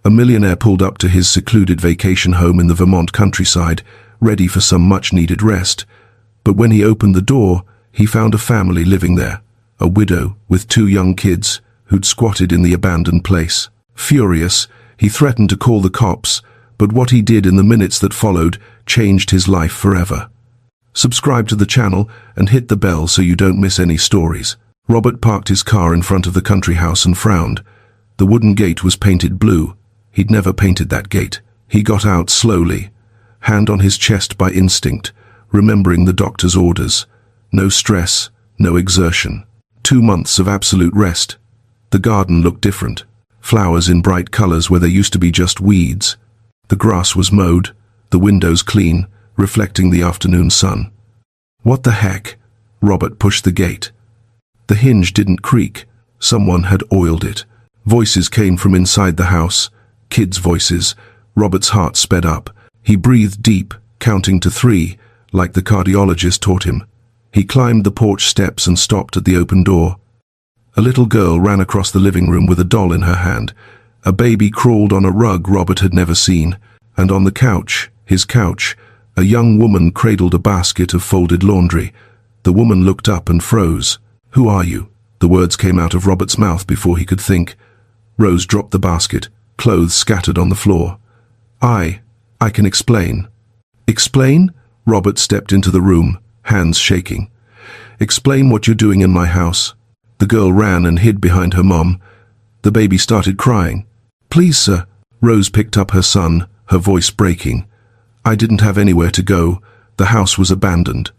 A millionaire pulled up to his secluded vacation home in the Vermont countryside, ready for some much-needed rest. But when he opened the door, he found a family living there, a widow with 2 young kids who'd squatted in the abandoned place. Furious, he threatened to call the cops, but what he did in the minutes that followed changed his life forever. Subscribe to the channel and hit the bell so you don't miss any stories. Robert parked his car in front of the country house and frowned. The wooden gate was painted blue. He'd never painted that gate. He got out slowly, hand on his chest by instinct, remembering the doctor's orders. No stress, no exertion. 2 months of absolute rest. The garden looked different. Flowers in bright colors where there used to be just weeds. The grass was mowed, the windows clean, reflecting the afternoon sun. What the heck? Robert pushed the gate. The hinge didn't creak. Someone had oiled it. Voices came from inside the house. Kids' voices. Robert's heart sped up. He breathed deep, counting to 3, like the cardiologist taught him. He climbed the porch steps and stopped at the open door. A little girl ran across the living room with a doll in her hand. A baby crawled on a rug Robert had never seen, and on the couch, his couch, a young woman cradled a basket of folded laundry. The woman looked up and froze. "Who are you?" The words came out of Robert's mouth before he could think. Rose dropped the basket, clothes scattered on the floor. I can explain." "Explain?" Robert stepped into the room, hands shaking. "Explain what you're doing in my house." The girl ran and hid behind her mom. The baby started crying. "Please, sir." Rose picked up her son, her voice breaking. "I didn't have anywhere to go. The house was abandoned.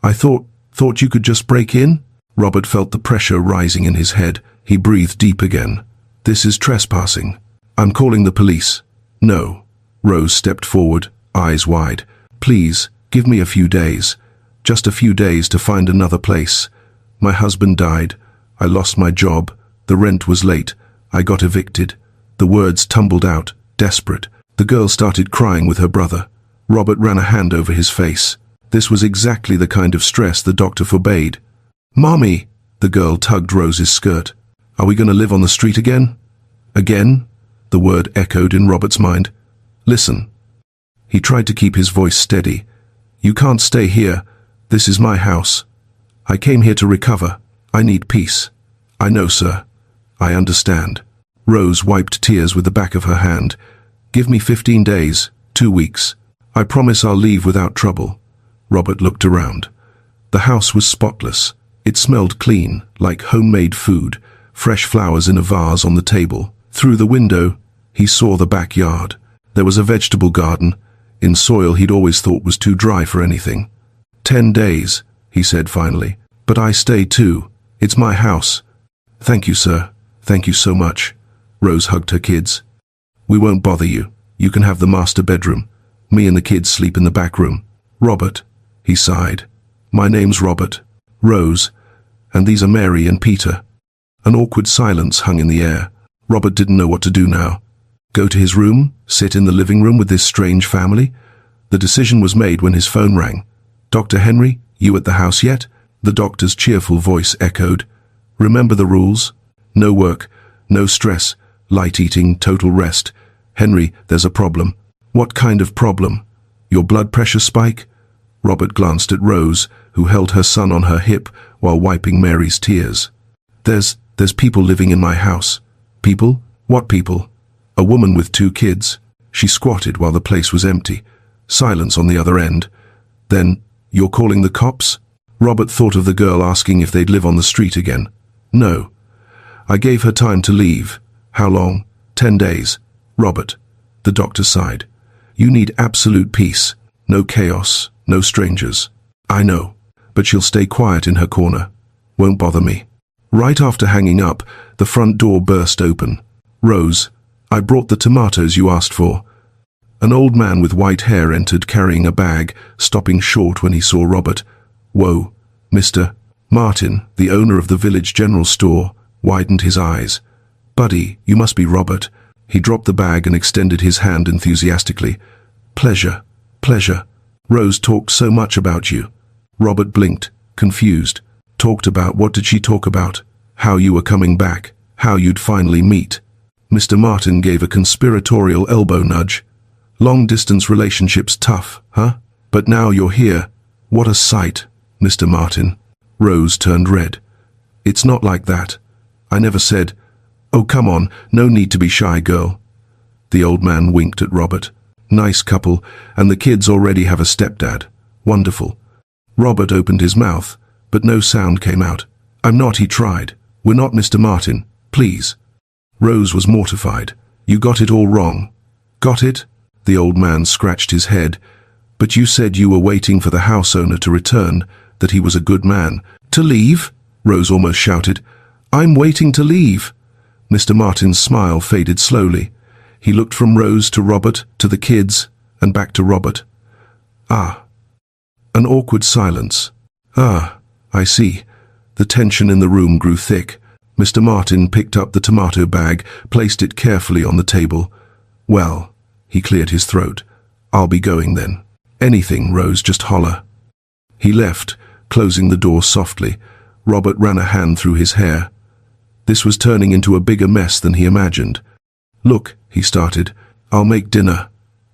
I thought you could just break in?" Robert felt the pressure rising in his head. He breathed deep again. "This is trespassing. I'm calling the police." "No." Rose stepped forward, eyes wide. "Please, give me a few days. Just a few days to find another place. My husband died. I lost my job. The rent was late. I got evicted." The words tumbled out, desperate. The girl started crying with her brother. Robert ran a hand over his face. This was exactly the kind of stress the doctor forbade. "Mommy!" The girl tugged Rose's skirt. "Are we going to live on the street again?" "Again?" The word echoed in Robert's mind. "Listen." He tried to keep his voice steady. "You can't stay here. This is my house. I came here to recover. I need peace." "I know, sir. I understand." Rose wiped tears with the back of her hand. "Give me 15 days, 2 weeks. I promise I'll leave without trouble." Robert looked around. The house was spotless. It smelled clean, like homemade food, fresh flowers in a vase on the table. Through the window, he saw the backyard. There was a vegetable garden, in soil he'd always thought was too dry for anything. 10 days, he said finally. "But I stay too. It's my house." "Thank you, sir. Thank you so much." Rose hugged her kids. "We won't bother you. You can have the master bedroom. Me and the kids sleep in the back room." "Robert," he sighed. "My name's Robert. Rose. And these are Mary and Peter." An awkward silence hung in the air. Robert didn't know what to do now. Go to his room? Sit in the living room with this strange family? The decision was made when his phone rang. "Dr. Henry, you at the house yet?" The doctor's cheerful voice echoed. "Remember the rules? No work, no stress, light eating, total rest. Henry, there's a problem." "What kind of problem? Your blood pressure spike?" Robert glanced at Rose, who held her son on her hip while wiping Mary's tears. There's people living in my house." "People? What people?" "A woman with 2 kids." She squatted while the place was empty. Silence on the other end. "Then, you're calling the cops?" Robert thought of the girl asking if they'd live on the street again. "No. I gave her time to leave." "How long?" 10 days. "Robert," the doctor sighed. "You need absolute peace. No chaos, no strangers." "I know, but she'll stay quiet in her corner. Won't bother me." Right after hanging up, the front door burst open. "Rose, I brought the tomatoes you asked for." An old man with white hair entered carrying a bag, stopping short when he saw Robert. "Whoa, Mr. Martin," the owner of the village general store, widened his eyes. "Buddy, you must be Robert." He dropped the bag and extended his hand enthusiastically. "Pleasure, pleasure. Rose talked so much about you." Robert blinked, confused. "Talked about? What did she talk about?" "How you were coming back. How you'd finally meet." Mr. Martin gave a conspiratorial elbow nudge. Long-distance relationships tough, huh? But now you're here. What a sight, Mr. Martin. Rose turned red. It's not like that. I never said... Oh, come on, no need to be shy, girl. The old man winked at Robert. Nice couple, and the kids already have a stepdad. Wonderful. Robert opened his mouth, but no sound came out. I'm not, he tried. We're not, Mr. Martin. Please. Rose was mortified. You got it all wrong. Got it? The old man scratched his head. But you said you were waiting for the house owner to return, that he was a good man. To leave? Rose almost shouted. I'm waiting to leave. Mr. Martin's smile faded slowly. He looked from Rose to Robert, to the kids, and back to Robert. Ah. An awkward silence. Ah, I see. The tension in the room grew thick. Mr. Martin picked up the tomato bag, placed it carefully on the table. Well, he cleared his throat. I'll be going then. Anything, Rose, just holler. He left, closing the door softly. Robert ran a hand through his hair. This was turning into a bigger mess than he imagined. Look, he started. I'll make dinner.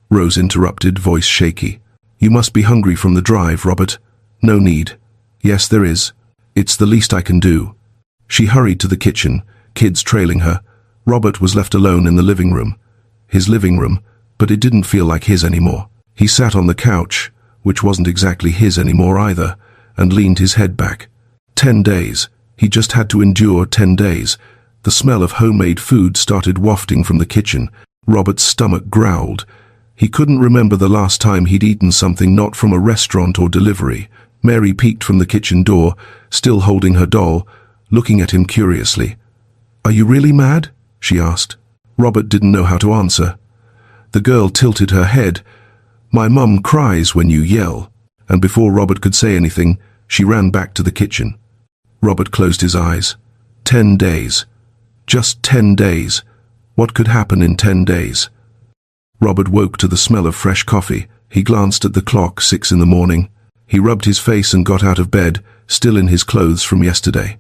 Rose interrupted, voice shaky. You must be hungry from the drive, Robert. No need. Yes, there is. It's the least I can do. She hurried to the kitchen, kids trailing her. Robert was left alone in the living room. His living room, but it didn't feel like his anymore. He sat on the couch, which wasn't exactly his anymore either, and leaned his head back. 10 days. He just had to endure 10 days. The smell of homemade food started wafting from the kitchen. Robert's stomach growled. He couldn't remember the last time he'd eaten something not from a restaurant or delivery. Mary peeked from the kitchen door, still holding her doll, looking at him curiously. Are you really mad? She asked. Robert didn't know how to answer. The girl tilted her head. My mum cries when you yell. And before Robert could say anything, she ran back to the kitchen. Robert closed his eyes. 10 days. Just 10 days. What could happen in 10 days? Robert woke to the smell of fresh coffee. He glanced at the clock, 6 in the morning. He rubbed his face and got out of bed, still in his clothes from yesterday.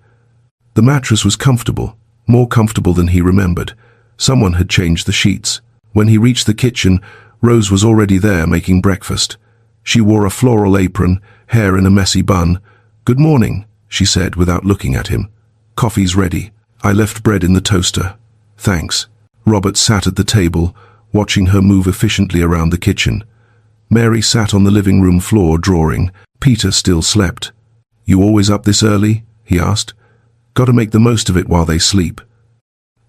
The mattress was comfortable, more comfortable than he remembered. Someone had changed the sheets. When he reached the kitchen, Rose was already there making breakfast. She wore a floral apron, hair in a messy bun. Good morning, she said without looking at him. Coffee's ready. I left bread in the toaster. Thanks. Robert sat at the table, watching her move efficiently around the kitchen. Mary sat on the living room floor drawing. Peter still slept. You always up this early? He asked. Got to make the most of it while they sleep.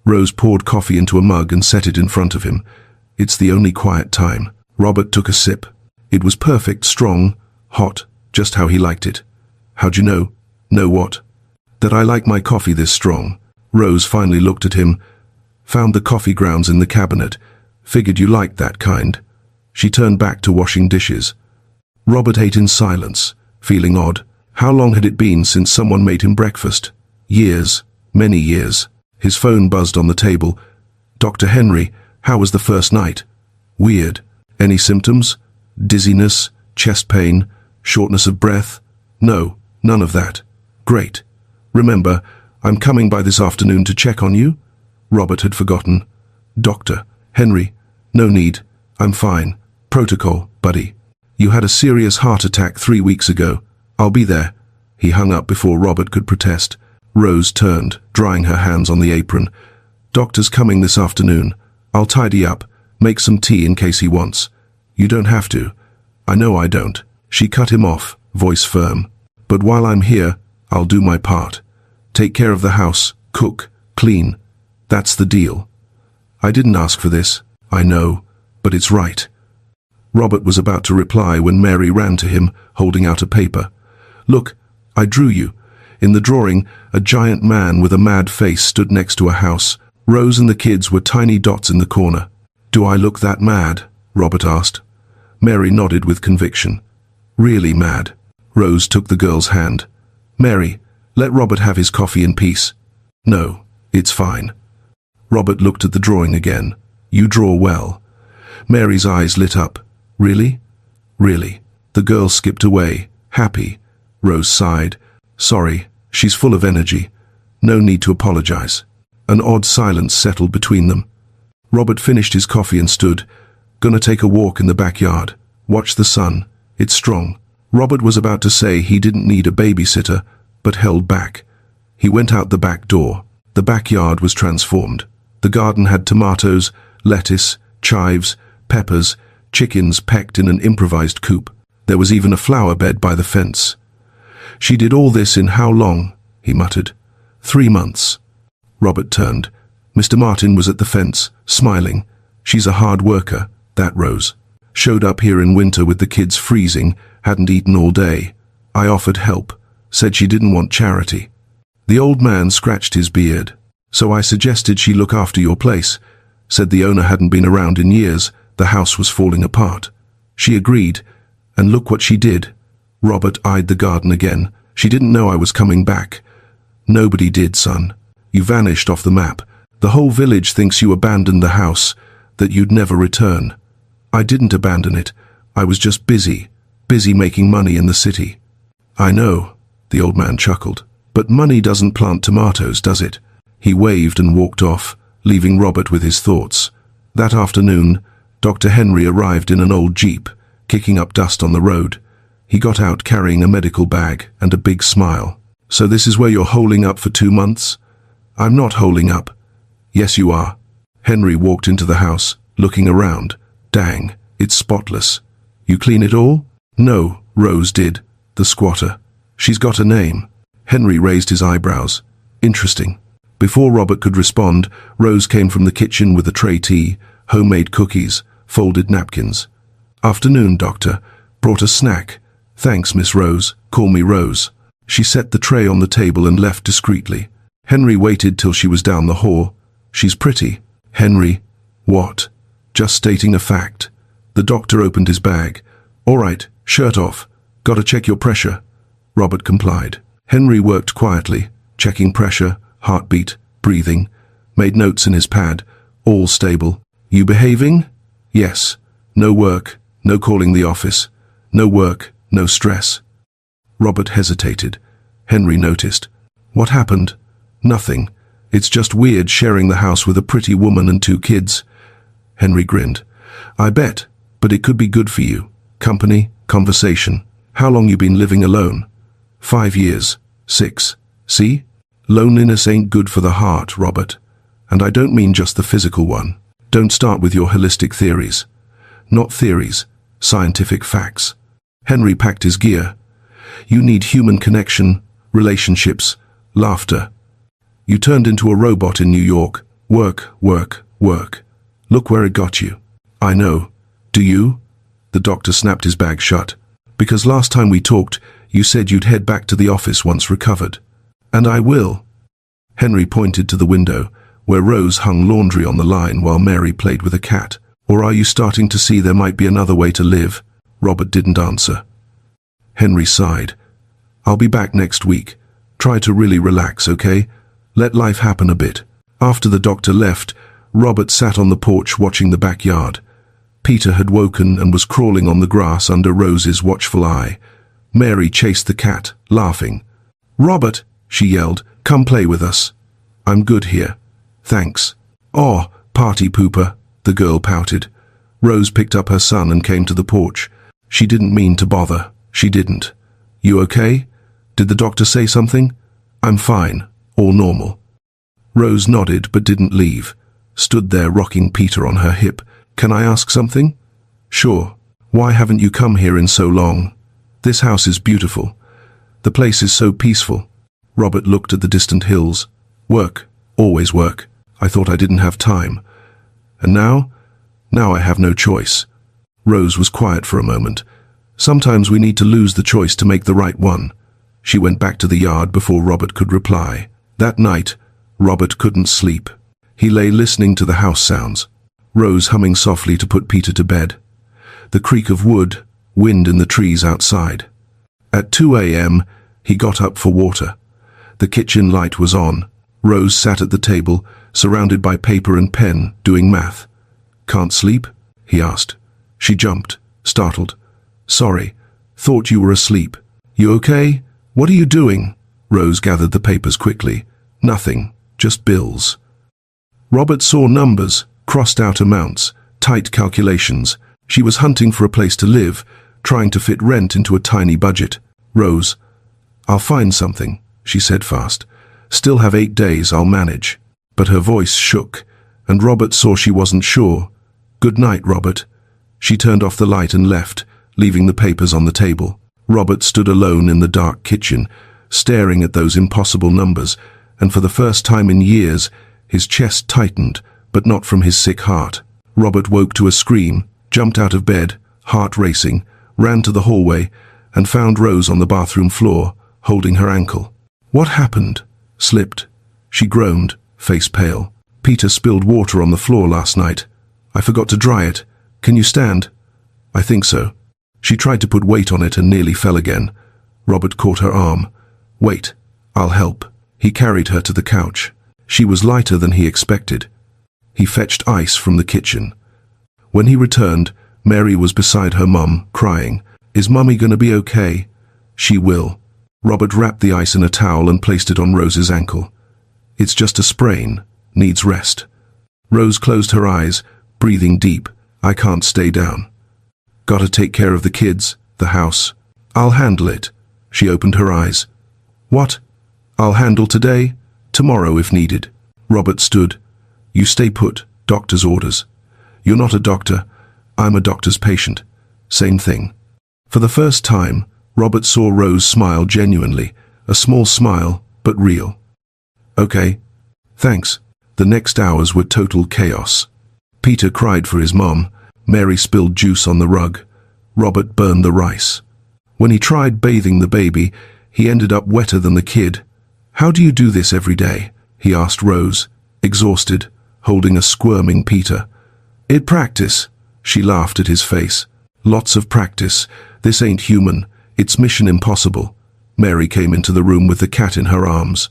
Rose poured coffee into a mug and set it in front of him. It's the only quiet time. Robert took a sip. It was perfect, strong, hot, just how he liked it. How'd you know? Know what? That I like my coffee this strong. Rose finally looked at him. Found the coffee grounds in the cabinet. Figured you liked that kind. She turned back to washing dishes. Robert ate in silence, feeling odd. How long had it been since someone made him breakfast? Years. Many years. His phone buzzed on the table. Dr. Henry, how was the first night? Weird. Any symptoms? Dizziness? Chest pain? Shortness of breath? No, none of that. Great. Remember, I'm coming by this afternoon to check on you? Robert had forgotten. Doctor. Henry. No need. I'm fine. Protocol, buddy. You had a serious heart attack 3 weeks ago. I'll be there. He hung up before Robert could protest. Rose turned, drying her hands on the apron. Doctor's coming this afternoon. I'll tidy up, make some tea in case he wants. You don't have to. I know I don't. She cut him off, voice firm. But while I'm here, I'll do my part. Take care of the house, cook, clean. That's the deal. I didn't ask for this. I know, but it's right. Robert was about to reply when Mary ran to him, holding out a paper. Look, I drew you. In the drawing, a giant man with a mad face stood next to a house. Rose and the kids were tiny dots in the corner. Do I look that mad? Robert asked. Mary nodded with conviction. Really mad. Rose took the girl's hand. Mary, let Robert have his coffee in peace. No, it's fine. Robert looked at the drawing again. You draw well. Mary's eyes lit up. Really? Really. The girl skipped away, happy. Rose sighed. Sorry, she's full of energy. No need to apologize. An odd silence settled between them. Robert finished his coffee and stood. Gonna take a walk in the backyard. Watch the sun. It's strong. Robert was about to say he didn't need a babysitter, but held back. He went out the back door. The backyard was transformed. The garden had tomatoes, lettuce, chives, peppers, chickens pecked in an improvised coop. There was even a flower bed by the fence. She did all this in how long? He muttered. 3 months. Robert turned. Mr. Martin was at the fence, smiling. She's a hard worker, that Rose. Showed up here in winter with the kids freezing, hadn't eaten all day. I offered help, said she didn't want charity. The old man scratched his beard. So I suggested she look after your place. Said the owner hadn't been around in years, the house was falling apart. She agreed, and look what she did. Robert eyed the garden again. She didn't know I was coming back. Nobody did, son. You vanished off the map. The whole village thinks you abandoned the house, that you'd never return. I didn't abandon it. I was just busy making money in the city. I know, the old man chuckled. But money doesn't plant tomatoes, does it? He waved and walked off, leaving Robert with his thoughts. That afternoon, Dr. Henry arrived in an old jeep, kicking up dust on the road. He got out carrying a medical bag and a big smile. So this is where you're holing up for 2 months? I'm not holing up. Yes, you are. Henry walked into the house, looking around. Dang, it's spotless. You clean it all? No, Rose did. The squatter. She's got a name. Henry raised his eyebrows. Interesting. Before Robert could respond, Rose came from the kitchen with a tray tea, homemade cookies, folded napkins. Afternoon, doctor. Brought a snack. Thanks, Miss Rose. Call me Rose. She set the tray on the table and left discreetly. Henry waited till she was down the hall. She's pretty. Henry. What? Just stating a fact. The doctor opened his bag. All right, shirt off. Gotta check your pressure. Robert complied. Henry worked quietly, checking pressure, heartbeat, breathing. Made notes in his pad. All stable. You behaving? Yes. No work. No calling the office. No work. No stress. Robert hesitated. Henry noticed. What happened? Nothing. It's just weird sharing the house with a pretty woman and 2 kids. Henry grinned. I bet, but it could be good for you. Company, conversation. How long you been living alone? 5 years. 6. See? Loneliness ain't good for the heart, Robert. And I don't mean just the physical one. Don't start with your holistic theories. Not theories, scientific facts. Henry packed his gear. You need human connection, relationships, laughter. You turned into a robot in New York. Work, work, work. Look where it got you. I know. Do you? The doctor snapped his bag shut. Because last time we talked, you said you'd head back to the office once recovered. And I will. Henry pointed to the window, where Rose hung laundry on the line while Mary played with a cat. Or are you starting to see there might be another way to live? Robert didn't answer. Henry sighed. I'll be back next week. Try to really relax, okay? Let life happen a bit. After the doctor left, Robert sat on the porch watching the backyard. Peter had woken and was crawling on the grass under Rose's watchful eye. Mary chased the cat, laughing. Robert, she yelled, come play with us. I'm good here. Thanks. Oh, party pooper, the girl pouted. Rose picked up her son and came to the porch. She didn't mean to bother. She didn't. You okay? Did the doctor say something? I'm fine. All normal. Rose nodded but didn't leave. Stood there rocking Peter on her hip. Can I ask something? Sure. Why haven't you come here in so long? This house is beautiful. The place is so peaceful. Robert looked at the distant hills. Work. Always work. I thought I didn't have time. And now? Now I have no choice. Rose was quiet for a moment. Sometimes we need to lose the choice to make the right one. She went back to the yard before Robert could reply. That night, Robert couldn't sleep. He lay listening to the house sounds. Rose humming softly to put Peter to bed. The creak of wood, wind in the trees outside. At 2 a.m., he got up for water. The kitchen light was on. Rose sat at the table, surrounded by paper and pen, doing math. Can't sleep? He asked. She jumped, startled. Sorry, thought you were asleep. You okay? What are you doing? Rose gathered the papers quickly. Nothing, just bills. Robert saw numbers, crossed out amounts, tight calculations. She was hunting for a place to live, trying to fit rent into a tiny budget. "Rose, I'll find something," she said fast. "Still have 8 days, I'll manage." But her voice shook, and Robert saw she wasn't sure. "Good night, Robert." She turned off the light and left, leaving the papers on the table. Robert stood alone in the dark kitchen, staring at those impossible numbers, and for the first time in years, his chest tightened, but not from his sick heart. Robert woke to a scream, jumped out of bed, heart racing, ran to the hallway, and found Rose on the bathroom floor, holding her ankle. "What happened?" "Slipped." She groaned, face pale. "Peter spilled water on the floor last night. I forgot to dry it. Can you stand?" "I think so." She tried to put weight on it and nearly fell again. Robert caught her arm. "Wait, I'll help." He carried her to the couch. She was lighter than he expected. He fetched ice from the kitchen. When he returned, Mary was beside her mum, crying. "Is Mummy gonna be okay?" "She will." Robert wrapped the ice in a towel and placed it on Rose's ankle. "It's just a sprain. Needs rest." Rose closed her eyes, breathing deep. "I can't stay down. Gotta take care of the kids, the house." "I'll handle it." She opened her eyes. "What?" "I'll handle today, tomorrow if needed." Robert stood. "You stay put, doctor's orders." "You're not a doctor. I'm a doctor's patient. Same thing." For the first time, Robert saw Rose smile genuinely, a small smile, but real. "Okay. Thanks." The next hours were total chaos. Peter cried for his mom. Mary spilled juice on the rug. Robert burned the rice. When he tried bathing the baby, he ended up wetter than the kid. "How do you do this every day?" he asked Rose, exhausted, holding a squirming Peter. "It practice." She laughed at his face. "Lots of practice. This ain't human. It's mission impossible." Mary came into the room with the cat in her arms.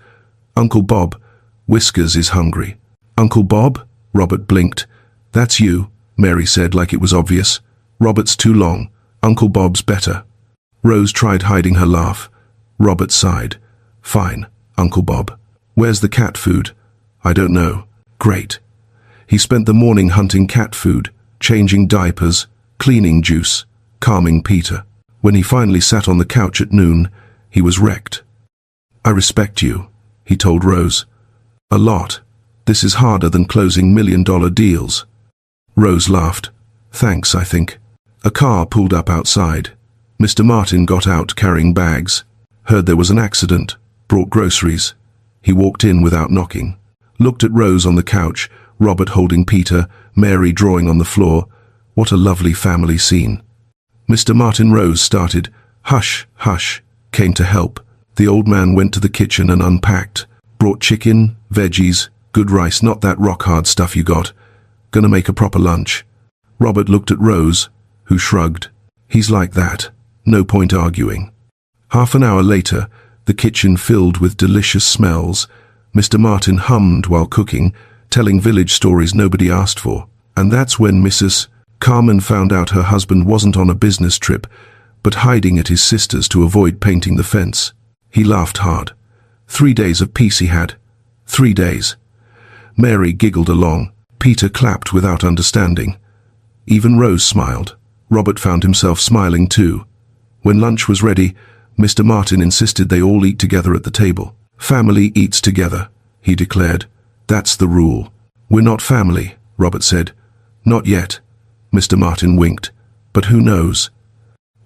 "Uncle Bob, Whiskers is hungry." "Uncle Bob?" Robert blinked. "That's you," Mary said like it was obvious. "Robert's too long. Uncle Bob's better." Rose tried hiding her laugh. Robert sighed. "Fine, Uncle Bob. Where's the cat food?" "I don't know." "Great." He spent the morning hunting cat food, changing diapers, cleaning juice, calming Peter. When he finally sat on the couch at noon, he was wrecked. "I respect you," he told Rose. "A lot. This is harder than closing $1 million deals." Rose laughed. "Thanks, I think." A car pulled up outside. Mr. Martin got out carrying bags. Heard there was an accident. Brought groceries. He walked in without knocking. Looked at Rose on the couch, Robert holding Peter, Mary drawing on the floor. What a lovely family scene. Mr. Martin Rose started. "Hush, hush," came to help. The old man went to the kitchen and unpacked. Brought chicken, veggies, good rice, not that rock-hard stuff you got. Gonna make a proper lunch. Robert looked at Rose, who shrugged. He's like that. No point arguing. Half an hour later, the kitchen filled with delicious smells. Mr. Martin hummed while cooking, telling village stories nobody asked for. And that's when Mrs. Carmen found out her husband wasn't on a business trip, but hiding at his sister's to avoid painting the fence. He laughed hard. 3 days of peace he had. 3 days. Mary giggled along. Peter clapped without understanding. Even Rose smiled. Robert found himself smiling too. When lunch was ready, Mr. Martin insisted they all eat together at the table. "Family eats together," he declared. "That's the rule." "We're not family," Robert said. "Not yet." Mr. Martin winked. "But who knows?"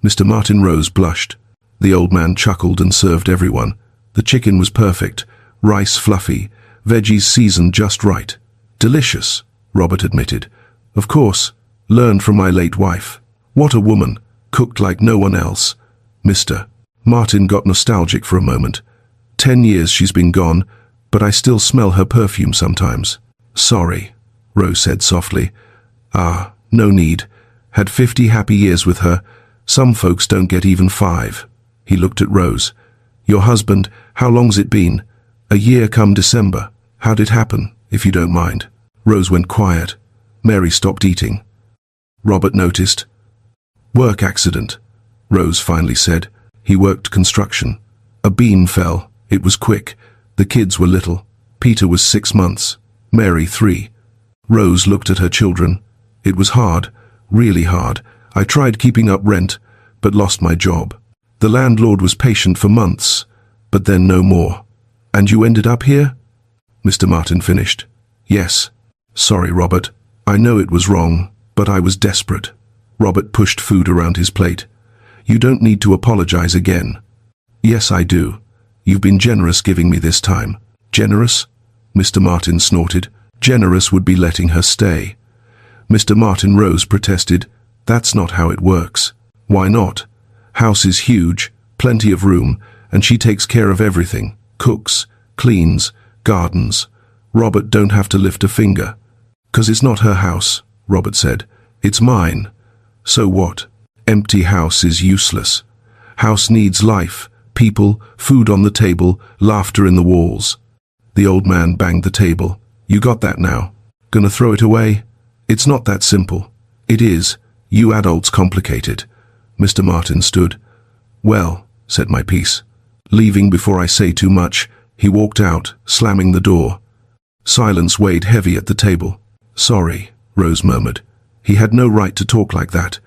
Mr. Martin Rose blushed. The old man chuckled and served everyone. The chicken was perfect, rice fluffy, veggies seasoned just right. "Delicious," Robert admitted. "Of course, learned from my late wife. What a woman, cooked like no one else." Mr. Martin got nostalgic for a moment. 10 years she's been gone, but I still smell her perfume sometimes." "Sorry," Rose said softly. "Ah, no need. Had 50 happy years with her. Some folks don't get even 5. He looked at Rose. "Your husband, how long's it been?" "A year come December." "How'd it happen, if you don't mind?" Rose went quiet. Mary stopped eating. Robert noticed. "Work accident," Rose finally said. "He worked construction. A beam fell. It was quick. The kids were little. Peter was 6 months. Mary 3. Rose looked at her children. It was hard, really hard. I tried keeping up rent, but lost my job. The landlord was patient for months, but then no more. And you ended up here? Mr. Martin finished. Yes. Sorry, Robert. I know it was wrong, but I was desperate. Robert pushed food around his plate. You don't need to apologize again. Yes, I do. You've been generous giving me this time. Generous? Mr. Martin snorted. Generous would be letting her stay. Mr. Martin Rose protested. That's not how it works. Why not? House is huge, plenty of room, and she takes care of everything. Cooks, cleans, gardens. Robert don't have to lift a finger. 'Cause it's not her house, Robert said. It's mine. So what? Empty house is useless. House needs life, people, food on the table, laughter in the walls. The old man banged the table. You got that now? Gonna throw it away? It's not that simple. It is. You adults complicate it. Mr. Martin stood. Well, said my piece. Leaving before I say too much, he walked out, slamming the door. Silence weighed heavy at the table. Sorry, Rose murmured. He had no right to talk like that.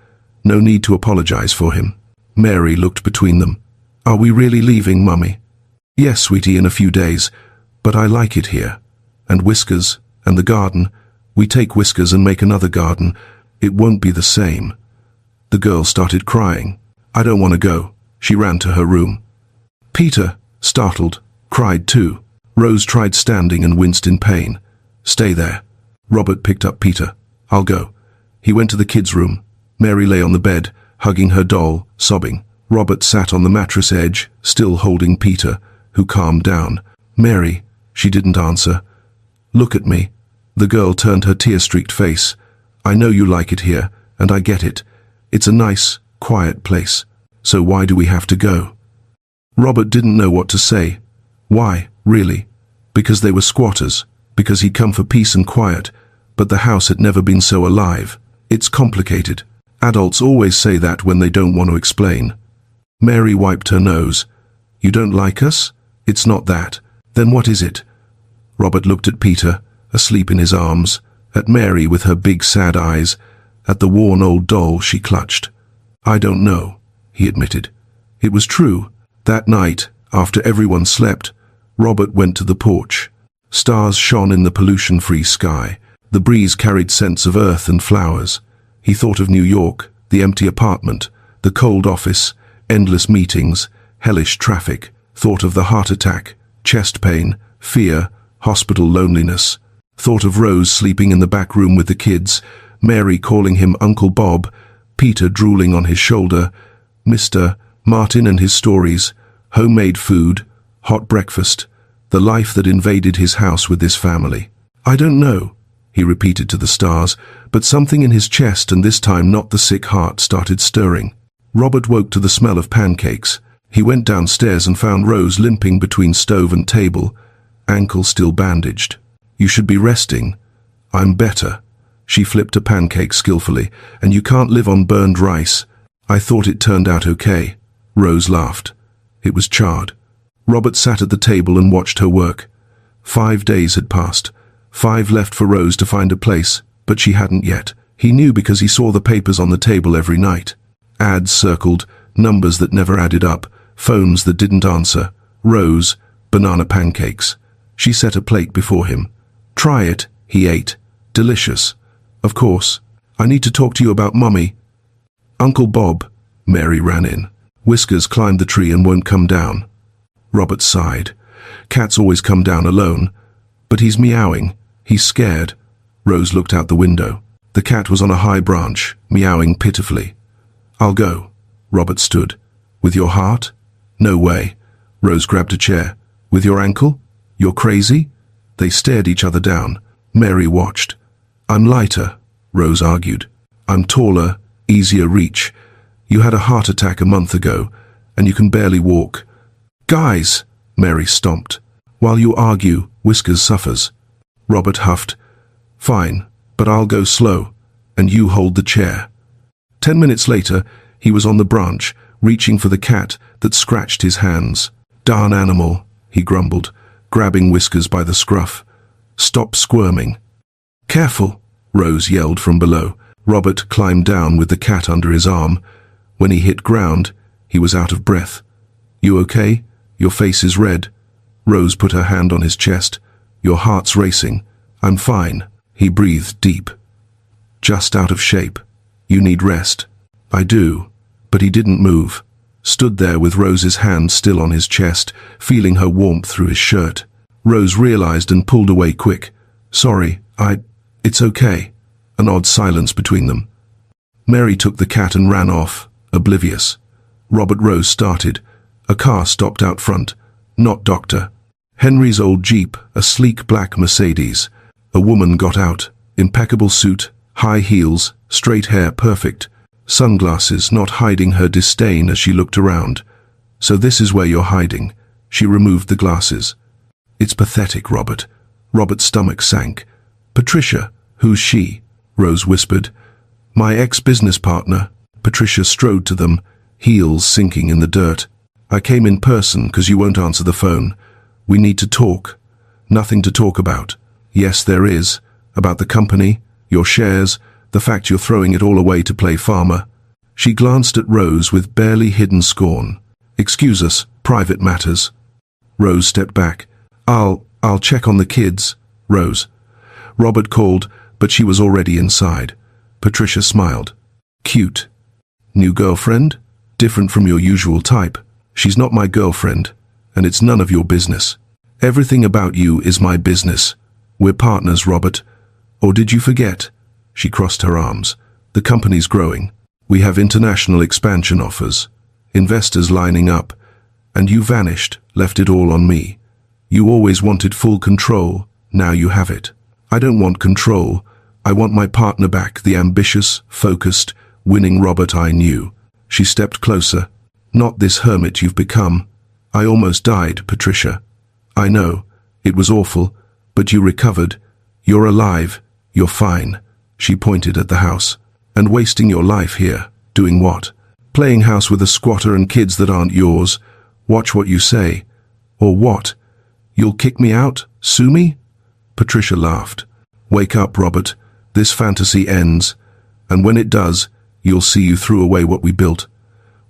No need to apologize for him. Mary looked between them. Are we really leaving, Mummy? Yes, sweetie, in a few days. But I like it here. And Whiskers, and the garden. We take Whiskers and make another garden. It won't be the same. The girl started crying. I don't want to go. She ran to her room. Peter, startled, cried too. Rose tried standing and winced in pain. Stay there. Robert picked up Peter. I'll go. He went to the kids' room. Mary lay on the bed, hugging her doll, sobbing. Robert sat on the mattress edge, still holding Peter, who calmed down. Mary, she didn't answer. Look at me. The girl turned her tear-streaked face. I know you like it here, and I get it. It's a nice, quiet place. So why do we have to go? Robert didn't know what to say. Why, really? Because they were squatters, because he'd come for peace and quiet, but the house had never been so alive. It's complicated. Adults always say that when they don't want to explain. Mary wiped her nose. You don't like us? It's not that. Then what is it? Robert looked at Peter, asleep in his arms, at Mary with her big sad eyes, at the worn old doll she clutched. I don't know, he admitted. It was true. That night, after everyone slept, Robert went to the porch. Stars shone in the pollution-free sky. The breeze carried scents of earth and flowers. He thought of New York, the empty apartment, the cold office, endless meetings, hellish traffic. Thought of the heart attack, chest pain, fear, hospital loneliness. Thought of Rose sleeping in the back room with the kids, Mary calling him Uncle Bob, Peter drooling on his shoulder, Mr. Martin and his stories, homemade food, hot breakfast, the life that invaded his house with this family. I don't know, he repeated to the stars, but something in his chest, and this time not the sick heart, started stirring. Robert woke to the smell of pancakes. He went downstairs and found Rose limping between stove and table, ankle still bandaged. You should be resting. I'm better. She flipped a pancake skillfully. And you can't live on burned rice. I thought it turned out okay. Rose laughed. It was charred. Robert sat at the table and watched her work. 5 days had passed. 5 left for Rose to find a place, but she hadn't yet. He knew because he saw the papers on the table every night. Ads circled, numbers that never added up, phones that didn't answer. Rose, banana pancakes. She set a plate before him. Try it, he ate. Delicious. Of course. I need to talk to you about Mummy. Uncle Bob. Mary ran in. Whiskers climbed the tree and won't come down. Robert sighed. Cats always come down alone. But he's meowing. He's scared. Rose looked out the window. The cat was on a high branch, meowing pitifully. I'll go. Robert stood. With your heart? No way. Rose grabbed a chair. With your ankle? You're crazy? They stared each other down. Mary watched. I'm lighter, Rose argued. I'm taller, easier reach. You had a heart attack a month ago, and you can barely walk. Guys, Mary stomped. While you argue, Whiskers suffers. Robert huffed. Fine, but I'll go slow, and you hold the chair. 10 minutes later, he was on the branch, reaching for the cat that scratched his hands. Darn animal, he grumbled, grabbing Whiskers by the scruff. Stop squirming. Careful, Rose yelled from below. Robert climbed down with the cat under his arm. When he hit ground, he was out of breath. You okay? Your face is red. Rose put her hand on his chest. Your heart's racing. I'm fine. He breathed deep. Just out of shape. You need rest. I do. But he didn't move. Stood there with Rose's hand still on his chest, feeling her warmth through his shirt. Rose realized and pulled away quick. Sorry, it's okay. An odd silence between them. Mary took the cat and ran off, oblivious. Robert Rose started. A car stopped out front. Not Dr. Henry's old Jeep, a sleek black Mercedes. A woman got out. Impeccable suit, high heels, straight hair perfect. Sunglasses not hiding her disdain as she looked around. So this is where you're hiding. She removed the glasses. It's pathetic, Robert. Robert's stomach sank. Patricia, who's she? Rose whispered. My ex-business partner. Patricia strode to them, heels sinking in the dirt. I came in person because you won't answer the phone. We need to talk. Nothing to talk about. Yes, there is. About the company, your shares, the fact you're throwing it all away to play farmer. She glanced at Rose with barely hidden scorn. Excuse us, private matters. Rose stepped back. I'll check on the kids. Rose. Robert called, but she was already inside. Patricia smiled. Cute. New girlfriend? Different from your usual type. She's not my girlfriend, and it's none of your business. Everything about you is my business. We're partners, Robert. Or did you forget? She crossed her arms. The company's growing. We have international expansion offers. Investors lining up. And you vanished, left it all on me. You always wanted full control. Now you have it. I don't want control. I want my partner back, the ambitious, focused, winning Robert I knew. She stepped closer. Not this hermit you've become. I almost died, Patricia. I know. It was awful. But you recovered. You're alive. You're fine. She pointed at the house. And wasting your life here. Doing what? Playing house with a squatter and kids that aren't yours. Watch what you say. Or what? You'll kick me out? Sue me? Patricia laughed. Wake up, Robert. This fantasy ends. And when it does, you'll see you threw away what we built.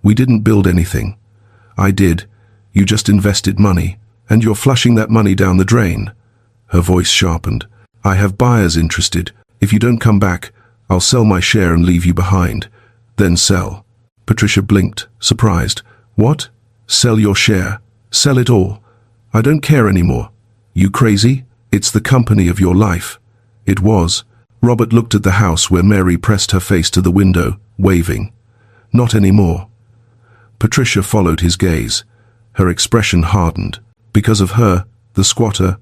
We didn't build anything. I did. You just invested money. And you're flushing that money down the drain. Her voice sharpened. I have buyers interested. If you don't come back, I'll sell my share and leave you behind. Then sell. Patricia blinked, surprised. What? Sell your share? Sell it all? I don't care anymore. You crazy? It's the company of your life. It was. Robert looked at the house where Mary pressed her face to the window, waving. Not anymore. Patricia followed his gaze. Her expression hardened. Because of her, the squatter.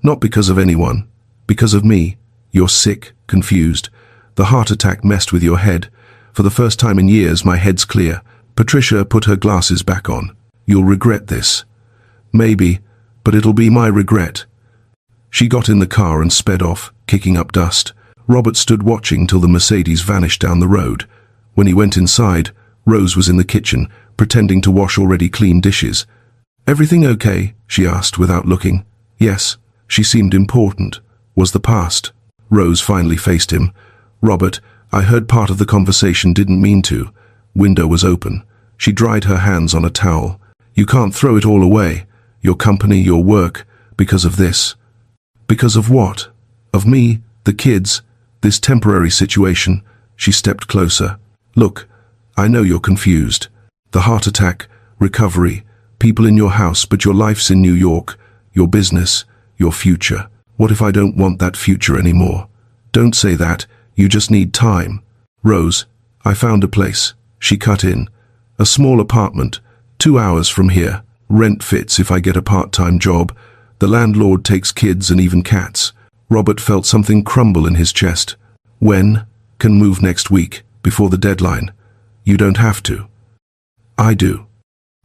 Not because of anyone. Because of me. You're sick, confused. The heart attack messed with your head. For the first time in years, my head's clear. Patricia put her glasses back on. You'll regret this. Maybe, but it'll be my regret. She got in the car and sped off, kicking up dust. Robert stood watching till the Mercedes vanished down the road. When he went inside, Rose was in the kitchen, pretending to wash already clean dishes. Everything okay? She asked without looking. Yes. She seemed important. Was the past? Rose finally faced him. Robert, I heard part of the conversation, didn't mean to. Window was open. She dried her hands on a towel. You can't throw it all away. Your company, your work, because of this. Because of what? Of me, the kids, this temporary situation. She stepped closer. Look, I know you're confused. The heart attack, recovery, people in your house, but your life's in New York, your business, your future. What if I don't want that future anymore? Don't say that. You just need time. Rose, I found a place. She cut in. A small apartment, 2 hours from here. Rent fits if I get a part-time job. The landlord takes kids and even cats. Robert felt something crumble in his chest. When? Can move next week, before the deadline. You don't have to. I do.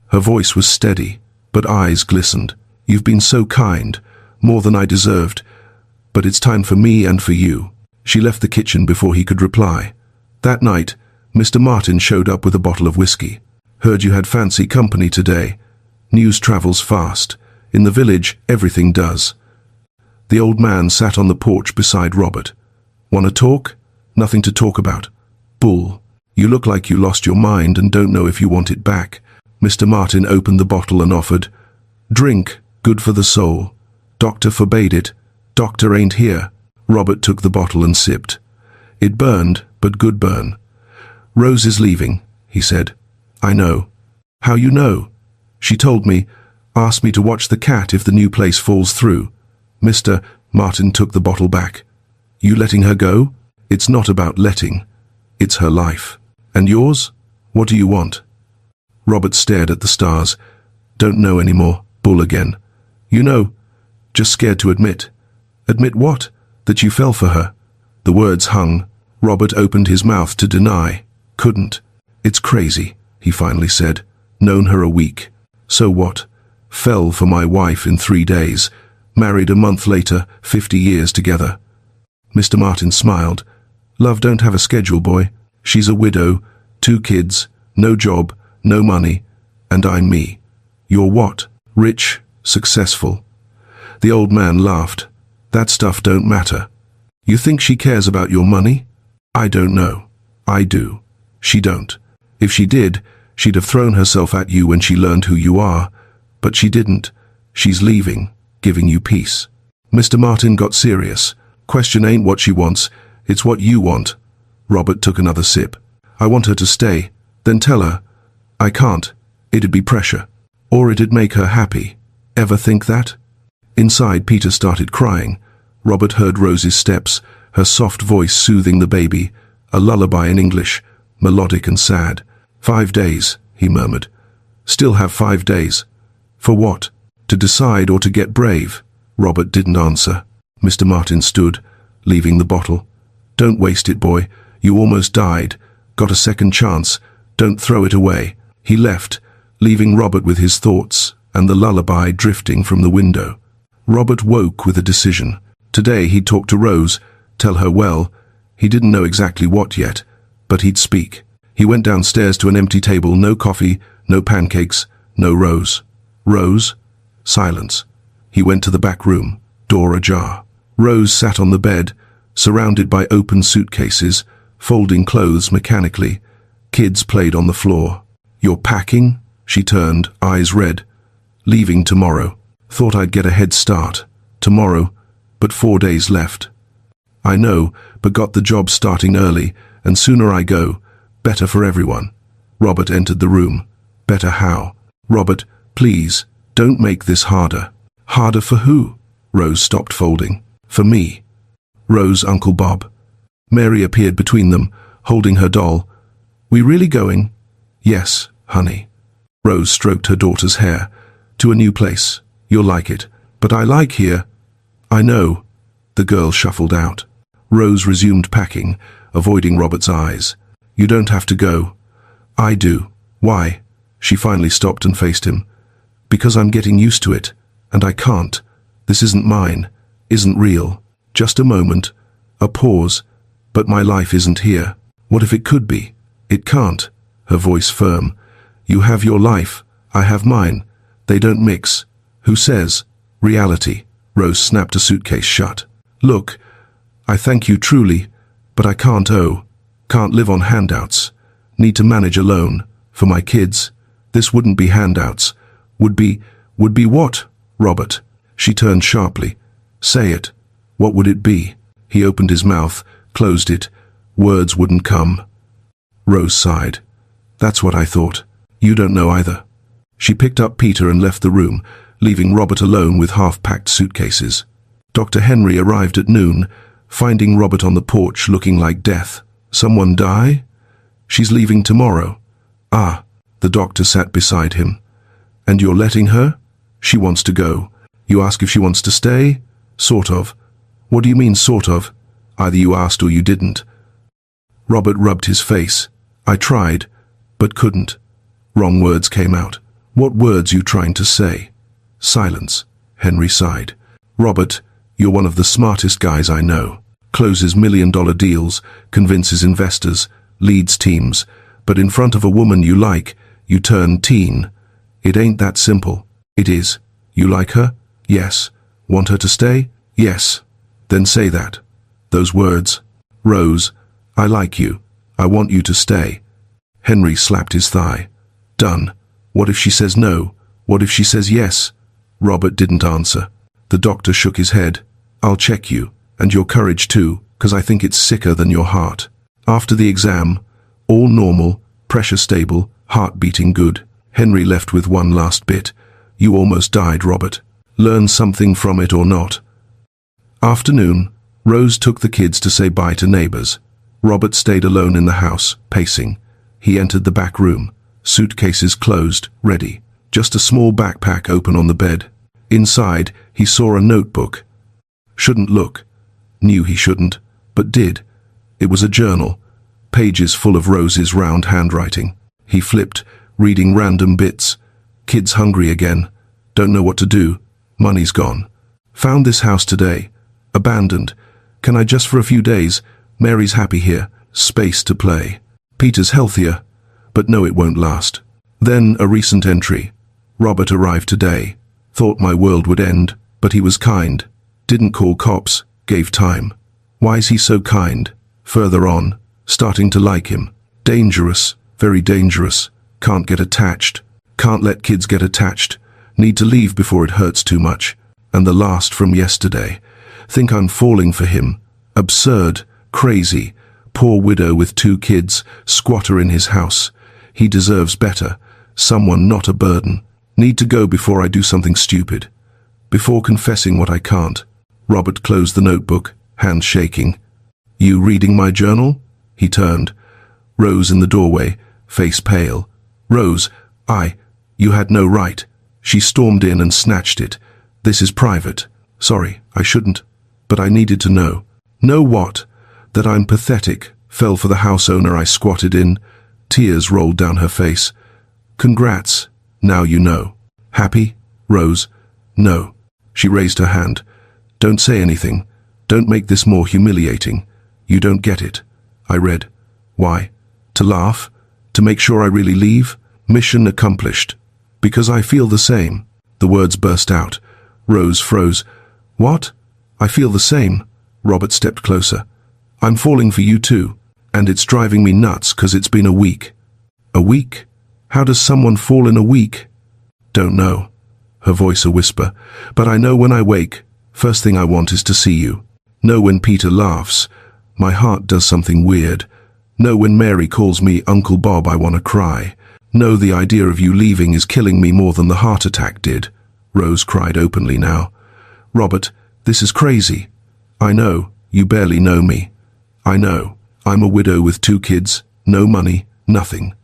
Her voice was steady, but eyes glistened. You've been so kind, more than I deserved. But it's time for me and for you. She left the kitchen before he could reply. That night, Mr. Martin showed up with a bottle of whiskey. Heard you had fancy company today. News travels fast. In the village, everything does. The old man sat on the porch beside Robert. Wanna talk? Nothing to talk about. Bull. You look like you lost your mind and don't know if you want it back. Mr. Martin opened the bottle and offered, "Drink, good for the soul." Doctor forbade it. Doctor ain't here. Robert took the bottle and sipped. It burned, but good burn. "Rose is leaving," he said. "I know." "How you know?" "She told me, asked me to watch the cat if the new place falls through." Mr. Martin took the bottle back. "You letting her go?" "It's not about letting. It's her life." "And yours? What do you want?" Robert stared at the stars. "Don't know anymore." Bull again. "You know, just scared to admit." "Admit what?" "That you fell for her." The words hung. Robert opened his mouth to deny. Couldn't. "It's crazy," he finally said. "Known her a week. So what? Fell for my wife in 3 days. Married a month later, 50 years together." Mr. Martin smiled. "Love don't have a schedule, boy. She's a widow, 2 kids, no job, no money, and I'm me." "You're what?" "Rich, successful." The old man laughed. "That stuff don't matter. You think she cares about your money?" "I don't know. I do. She don't. If she did, she'd have thrown herself at you when she learned who you are. But she didn't. She's leaving, giving you peace." Mr. Martin got serious. "Question ain't what she wants, it's what you want." Robert took another sip. "I want her to stay. Then tell her." "I can't. It'd be pressure. Or it'd make her happy. Ever think that?" Inside, Peter started crying. Robert heard Rose's steps, her soft voice soothing the baby, a lullaby in English, melodic and sad. "5 days," he murmured. "Still have 5 days." "For what? To decide or to get brave?" Robert didn't answer. Mr. Martin stood, leaving the bottle. "Don't waste it, boy. You almost died. Got a second chance. Don't throw it away." He left, leaving Robert with his thoughts and the lullaby drifting from the window. Robert woke with a decision. Today he'd talk to Rose, tell her well. He didn't know exactly what yet, but he'd speak. He went downstairs to an empty table, no coffee, no pancakes, no Rose. Rose? Silence. He went to the back room, door ajar. Rose sat on the bed, surrounded by open suitcases, folding clothes mechanically. Kids played on the floor. "You're packing?" She turned, eyes red. "Leaving tomorrow. Thought I'd get a head start. Tomorrow, but 4 days left." "I know, but got the job starting early, and sooner I go, better for everyone." Robert entered the room. "Better how?" "Robert, please, don't make this harder." "Harder for who?" Rose stopped folding. "For me." Rose, Uncle Bob. Mary appeared between them, holding her doll. "We really going?" "Yes, honey." Rose stroked her daughter's hair. "To a new place. You'll like it. But I like here." "I know." The girl shuffled out. Rose resumed packing, avoiding Robert's eyes. "You don't have to go." "I do." "Why?" She finally stopped and faced him. "Because I'm getting used to it, and I can't. This isn't mine, isn't real. Just a moment, a pause, but my life isn't here. What if it could be? It can't." Her voice firm. "You have your life, I have mine. They don't mix." "Who says?" "Reality." Rose snapped a suitcase shut. "Look, I thank you truly, but I can't can't live on handouts. Need to manage alone, for my kids. This wouldn't be handouts. Would be what, Robert?" She turned sharply. "Say it. What would it be?" He opened his mouth, closed it. Words wouldn't come. Rose sighed. "That's what I thought. You don't know either." She picked up Peter and left the room, leaving Robert alone with half-packed suitcases. Dr. Henry arrived at noon, finding Robert on the porch looking like death. "Someone die?" "She's leaving tomorrow." "Ah." The doctor sat beside him. "And you're letting her?" "She wants to go." "You ask if she wants to stay?" "Sort of." "What do you mean, sort of?" "Either you asked or you didn't." Robert rubbed his face. "I tried, but couldn't." Wrong words came out. "What words you trying to say?" Silence. Henry sighed. "Robert, you're one of the smartest guys I know. Closes million-dollar deals, convinces investors, leads teams, but in front of a woman you like, you turn teen. It ain't that simple." "It is." "You like her?" "Yes." "Want her to stay?" "Yes." "Then say that." Those words, Rose, I like you. I want you to stay. Henry slapped his thigh. Done. What if she says no? What if she says yes? Robert didn't answer. The doctor shook his head. I'll check you, and your courage too, 'cause I think it's sicker than your heart. After the exam, all normal, pressure stable, heart beating good. Henry left with one last bit. You almost died, Robert. Learn something from it or not. Afternoon, Rose took the kids to say bye to neighbors. Robert stayed alone in the house, pacing. He entered the back room. Suitcases closed, ready. Just a small backpack open on the bed. Inside, he saw a notebook. Shouldn't look. Knew he shouldn't, but did. It was a journal, pages full of Rose's round handwriting. He flipped, reading random bits. Kids hungry again. Don't know what to do. Money's gone. Found this house today. Abandoned. Can I just for a few days? Mary's happy here. Space to play. Peter's healthier. But no, it won't last. Then a recent entry. Robert arrived today. Thought my world would end, but he was kind. Didn't call cops, gave time. Why's he so kind? Further on, starting to like him. Dangerous, very dangerous. Can't get attached. Can't let kids get attached. Need to leave before it hurts too much. And the last from yesterday. Think I'm falling for him. Absurd, crazy. Poor widow with 2 kids, squatter in his house. He deserves better. Someone not a burden. Need to go before I do something stupid. Before confessing what I can't. Robert closed the notebook, hands shaking. You reading my journal? He turned. Rose in the doorway, face pale. Rose, you had no right. She stormed in and snatched it. This is private. Sorry, I shouldn't. But I needed to know. Know what? That I'm pathetic. Fell for the house owner I squatted in. Tears rolled down her face. Congrats. Now you know. Happy? Rose? No. She raised her hand. Don't say anything. Don't make this more humiliating. You don't get it. I read. Why? To laugh? To make sure I really leave? Mission accomplished. Because I feel the same. The words burst out. Rose froze. What? I feel the same. Robert stepped closer. I'm falling for you too. And it's driving me nuts 'cause it's been a week. A week? How does someone fall in a week? Don't know. Her voice a whisper. But I know when I wake, first thing I want is to see you. Know when Peter laughs. My heart does something weird. Know when Mary calls me Uncle Bob, I want to cry. Know the idea of you leaving is killing me more than the heart attack did. Rose cried openly now. Robert, this is crazy. I know, you barely know me. I know, I'm a widow with 2 kids, no money, nothing.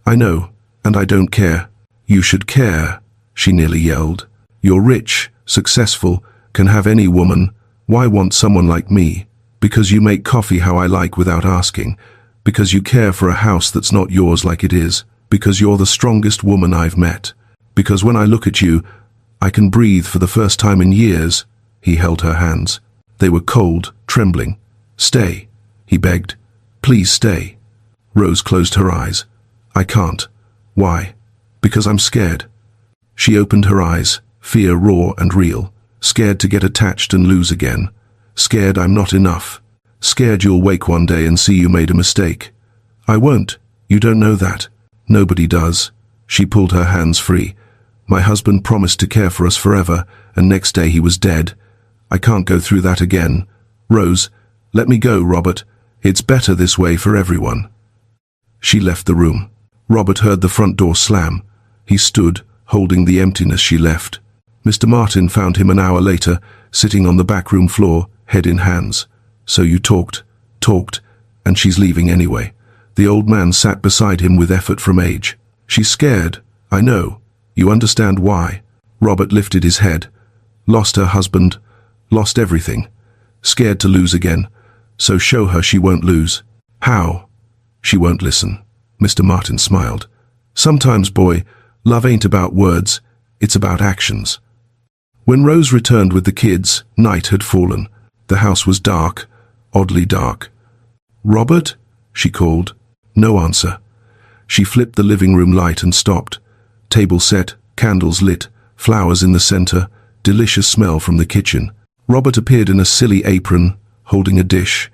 I know, and I don't care. You should care, she nearly yelled. You're rich, successful, can have any woman. Why want someone like me? Because you make coffee how I like without asking. Because you care for a house that's not yours like it is. Because you're the strongest woman I've met. Because when I look at you, I can breathe for the first time in years. He held her hands. They were cold, trembling. Stay, he begged. Please stay. Rose closed her eyes. I can't. Why? Because I'm scared. She opened her eyes, fear raw and real. Scared to get attached and lose again. Scared I'm not enough. Scared you'll wake one day and see you made a mistake. I won't. You don't know that. Nobody does. She pulled her hands free. My husband promised to care for us forever, and next day he was dead. I can't go through that again. Rose, let me go, Robert. It's better this way for everyone. She left the room. Robert heard the front door slam. He stood, holding the emptiness she left. Mr. Martin found him an hour later, sitting on the backroom floor, head in hands. So you talked, and she's leaving anyway. The old man sat beside him with effort from age. She's scared, I know. You understand why. Robert lifted his head. Lost her husband, lost everything. Scared to lose again. So show her she won't lose. How? She won't listen. Mr. Martin smiled. Sometimes, boy, love ain't about words, it's about actions. When Rose returned with the kids, night had fallen. The house was dark, oddly dark. Robert? She called. No answer. She flipped the living room light and stopped. Table set, candles lit, flowers in the center, delicious smell from the kitchen. Robert appeared in a silly apron, holding a dish.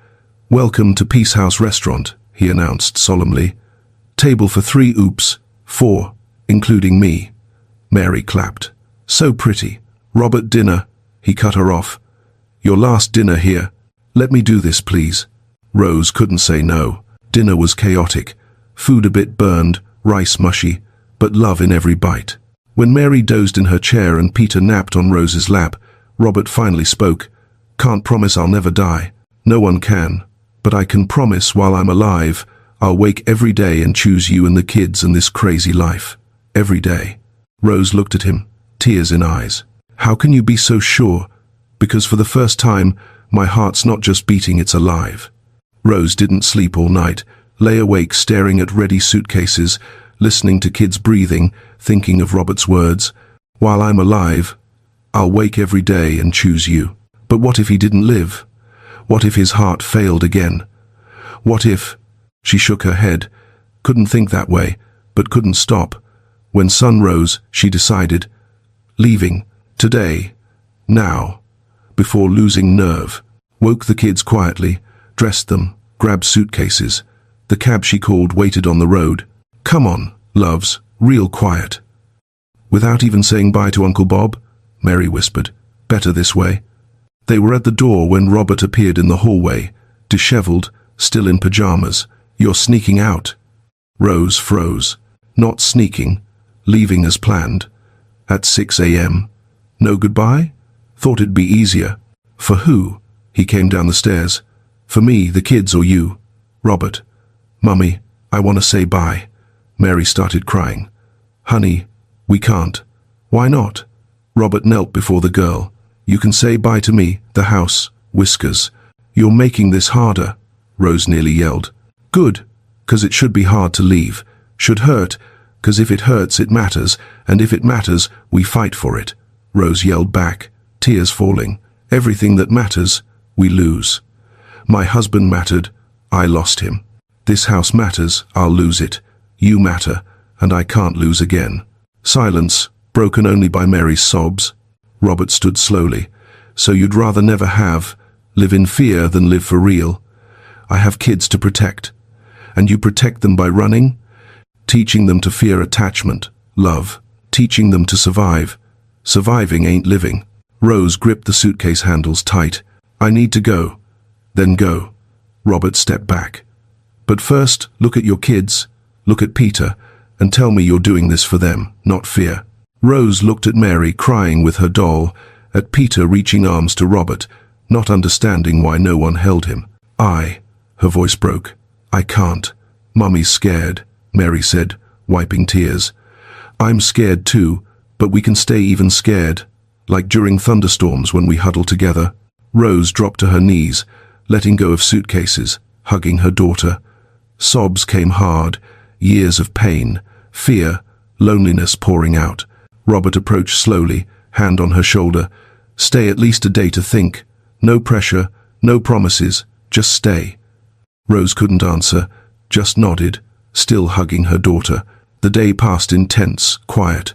"Welcome to Peace House Restaurant," he announced solemnly. "Table for 3, oops, 4, including me." Mary clapped. "So pretty. Robert, dinner." He cut her off. "Your last dinner here. Let me do this, please." Rose couldn't say no. Dinner was chaotic. Food a bit burned, rice mushy, but love in every bite. When Mary dozed in her chair and Peter napped on Rose's lap, Robert finally spoke. "Can't promise I'll never die. No one can. But I can promise while I'm alive, I'll wake every day and choose you and the kids and this crazy life. Every day." Rose looked at him, tears in eyes. "How can you be so sure? Because for the first time, my heart's not just beating, it's alive." Rose didn't sleep all night, lay awake staring at ready suitcases, listening to kids breathing, thinking of Robert's words. "While I'm alive, I'll wake every day and choose you." But what if he didn't live? What if his heart failed again? What if... She shook her head, couldn't think that way, but couldn't stop. When sun rose, she decided, leaving, today, now, before losing nerve. Woke the kids quietly, dressed them, grabbed suitcases. The cab she called waited on the road. "Come on, loves, real quiet." "Without even saying bye to Uncle Bob?" Mary whispered. "Better this way." They were at the door when Robert appeared in the hallway, disheveled, still in pajamas. "You're sneaking out." Rose froze. Not sneaking, leaving as planned. At 6 a.m. No goodbye? Thought it'd be easier. For who? He came down the stairs. "For me, the kids, or you?" "Robert." "Mummy, I want to say bye." Mary started crying. "Honey, we can't." "Why not?" Robert knelt before the girl. "You can say bye to me, the house, Whiskers." "You're making this harder," Rose nearly yelled. "Good, 'cause it should be hard to leave. Should hurt, 'cause if it hurts it matters, and if it matters, we fight for it." Rose yelled back, tears falling. "Everything that matters, we lose. My husband mattered, I lost him. This house matters, I'll lose it. You matter, and I can't lose again." Silence, broken only by Mary's sobs. Robert stood slowly. "So you'd rather never live in fear than live for real? I have kids to protect. And you protect them by running? Teaching them to fear attachment, love. Teaching them to survive. Surviving ain't living." Rose gripped the suitcase handles tight. "I need to go." "Then go." Robert stepped back. "But first, look at your kids. Look at Peter, and tell me you're doing this for them, not fear." Rose looked at Mary crying with her doll, at Peter reaching arms to Robert, not understanding why no one held him. Her voice broke. "I can't. Mummy's scared," Mary said, wiping tears. "I'm scared too, but we can stay even scared, like during thunderstorms when we huddle together." Rose dropped to her knees, letting go of suitcases, hugging her daughter. Sobs came hard, years of pain, fear, loneliness pouring out. Robert approached slowly, hand on her shoulder. "Stay at least a day to think. No pressure, no promises, just stay." Rose couldn't answer, just nodded, still hugging her daughter. The day passed in tense, quiet.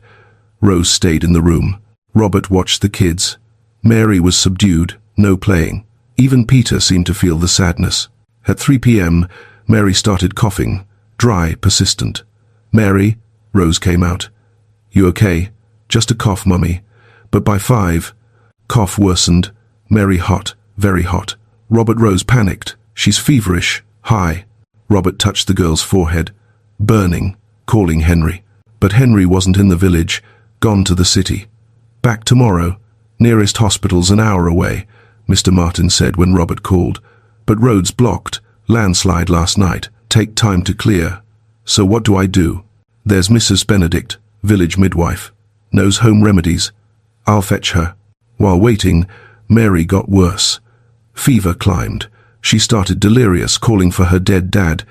Rose stayed in the room. Robert watched the kids. Mary was subdued, no playing. Even Peter seemed to feel the sadness. At 3 p.m., Mary started coughing, dry, persistent. "Mary," Rose came out. "You okay?" "Just a cough, Mummy." But by 5, cough worsened. Mary hot, very hot. Robert Rose panicked. "She's feverish, high." Robert touched the girl's forehead. "Burning," calling Henry. But Henry wasn't in the village, gone to the city. "Back tomorrow. Nearest hospital's an hour away," Mr. Martin said when Robert called. "But roads blocked. Landslide last night. Take time to clear." "So what do I do?" "There's Mrs. Benedict, village midwife. Knows home remedies. I'll fetch her." While waiting, Mary got worse. Fever climbed. She started delirious, calling for her dead dad.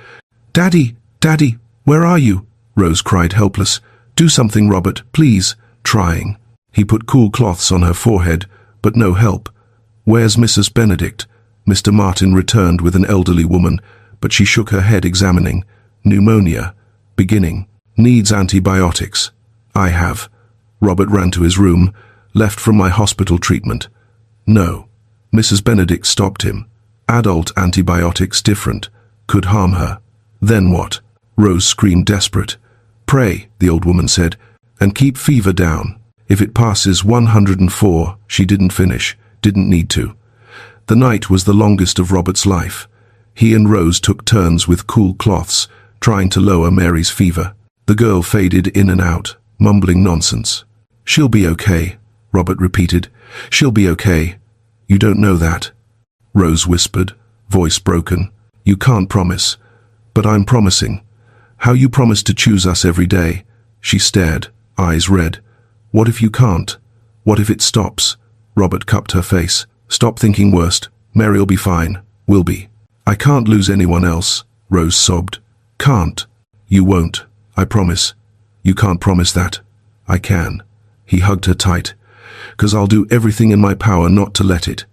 "Daddy, Daddy, where are you?" Rose cried, helpless. "Do something, Robert, please." Trying. He put cool cloths on her forehead, but no help. "Where's Mrs. Benedict?" Mr. Martin returned with an elderly woman, but she shook her head, examining. "Pneumonia. Beginning. Needs antibiotics." "I have." Robert ran to his room, left from my hospital treatment. "No." Mrs. Benedict stopped him. Adult antibiotics different. Could harm her. Then what? Rose screamed desperate. Pray, the old woman said, and keep fever down. If it passes 104, she didn't finish, didn't need to. The night was the longest of Robert's life. He and Rose took turns with cool cloths, trying to lower Mary's fever. The girl faded in and out, mumbling nonsense. She'll be okay, Robert repeated. She'll be okay. You don't know that. Rose whispered, voice broken. You can't promise. But I'm promising. How you promised to choose us every day. She stared, eyes red. What if you can't? What if it stops? Robert cupped her face. Stop thinking worst. Mary'll be fine. Will be. I can't lose anyone else, Rose sobbed. Can't. You won't. I promise. You can't promise that. I can. He hugged her tight. 'Cause I'll do everything in my power not to let it.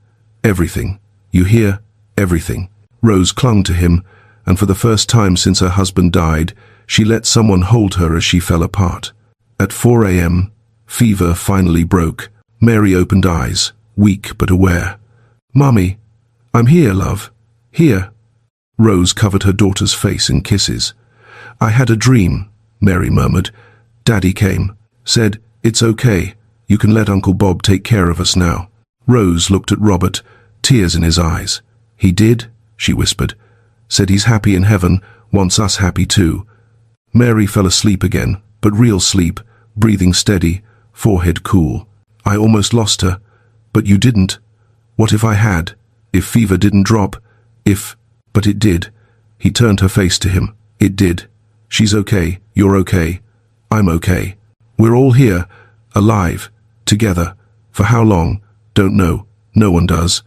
Everything. You hear? Everything. Rose clung to him, and for the first time since her husband died, she let someone hold her as she fell apart. At 4 a.m., fever finally broke. Mary opened eyes, weak but aware. Mummy, I'm here, love. Here. Rose covered her daughter's face in kisses. I had a dream, Mary murmured. Daddy came, said, it's okay. You can let Uncle Bob take care of us now. Rose looked at Robert, tears in his eyes. He did, she whispered. Said he's happy in heaven, wants us happy too. Mary fell asleep again, but real sleep, breathing steady, forehead cool. I almost lost her, but you didn't. What if I had? If fever didn't drop? But it did. He turned her face to him. It did. She's okay, you're okay. I'm okay. We're all here, alive, together. For how long? Don't know. No one does.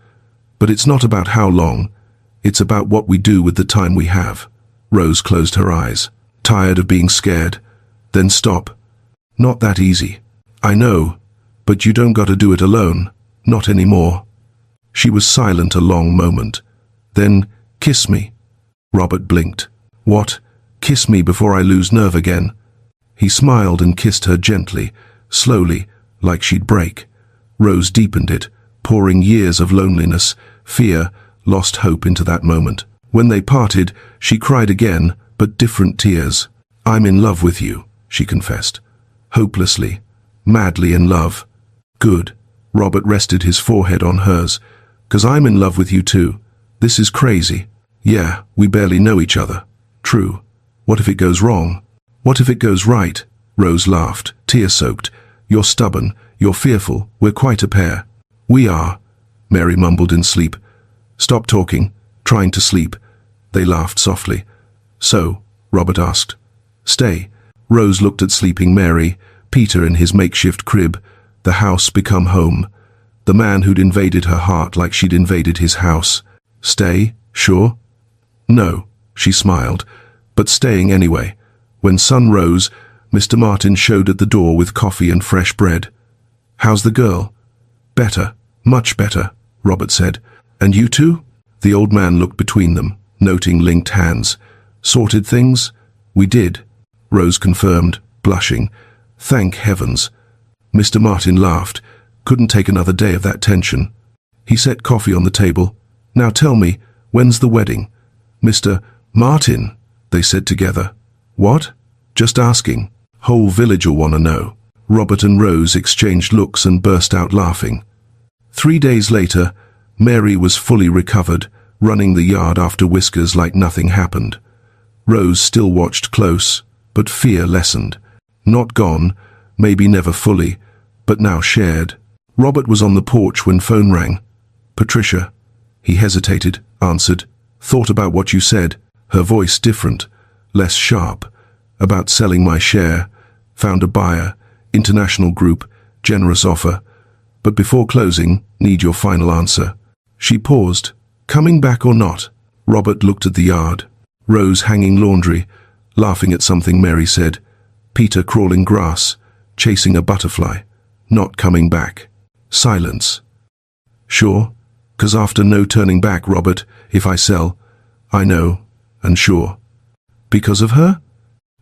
But it's not about how long. It's about what we do with the time we have. Rose closed her eyes, tired of being scared. Then stop. Not that easy. I know, but you don't gotta do it alone. Not anymore. She was silent a long moment. Then, kiss me. Robert blinked. What? Kiss me before I lose nerve again. He smiled and kissed her gently, slowly, like she'd break. Rose deepened it, pouring years of loneliness, fear, lost hope into that moment. When they parted, she cried again, but different tears. I'm in love with you, she confessed. Hopelessly, madly in love. Good. Robert rested his forehead on hers. 'Cause I'm in love with you too. This is crazy. Yeah, we barely know each other. True. What if it goes wrong? What if it goes right? Rose laughed, tear-soaked. You're stubborn. You're fearful. We're quite a pair. We are, Mary mumbled in sleep. Stop talking. Trying to sleep. They laughed softly. So, Robert asked. Stay. Rose looked at sleeping Mary, Peter in his makeshift crib, the house become home. The man who'd invaded her heart like she'd invaded his house. Stay? Sure? No, she smiled, but staying anyway. When sun rose, Mr. Martin showed at the door with coffee and fresh bread. How's the girl? Better, much better, Robert said. And you too? The old man looked between them, noting linked hands. Sorted things? We did, Rose confirmed, blushing. Thank heavens. Mr. Martin laughed. Couldn't take another day of that tension. He set coffee on the table. Now tell me, when's the wedding? Mr. Martin, they said together. What? Just asking. Whole village'll want to know. Robert and Rose exchanged looks and burst out laughing. 3 days later, Mary was fully recovered, running the yard after Whiskers like nothing happened. Rose still watched close, but fear lessened. Not gone, maybe never fully, but now shared. Robert was on the porch when phone rang. Patricia. He hesitated, answered. Thought about what you said. Her voice different, less sharp. About selling my share. Found a buyer, international group, generous offer. But before closing, need your final answer. She paused. Coming back or not? Robert looked at the yard. Rose hanging laundry, laughing at something Mary said. Peter crawling grass, chasing a butterfly. Not coming back. Silence. Sure? 'Cause after no turning back, Robert, if I sell, I know, and sure. Because of her?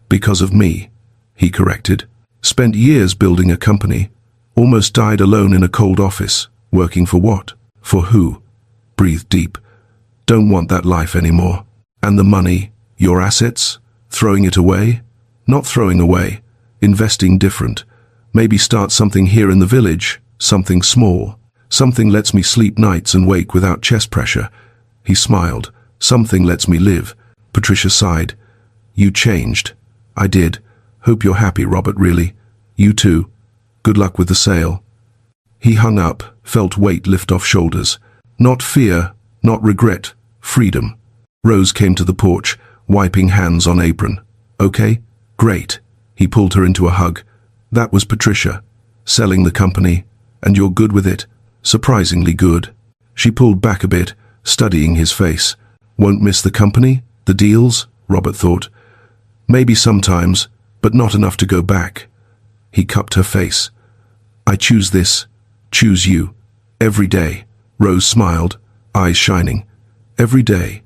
Because of me, he corrected. Spent years building a company. Almost died alone in a cold office. Working for what? For who? Breathed deep. Don't want that life anymore. And the money, your assets? Throwing it away? Not throwing away. Investing different. Maybe start something here in the village, something small. Something lets me sleep nights and wake without chest pressure. He smiled. Something lets me live. Patricia sighed. You changed. I did. Hope you're happy, Robert, really. You too. Good luck with the sale. He hung up, felt weight lift off shoulders. Not fear, not regret, freedom. Rose came to the porch, wiping hands on apron. Okay? Great. He pulled her into a hug. That was Patricia. Selling the company. And you're good with it? Surprisingly good. She pulled back a bit, studying his face. Won't miss the company? The deals? Robert thought. Maybe sometimes, but not enough to go back. He cupped her face. I choose this. Choose you. Every day. Rose smiled, eyes shining. Every day.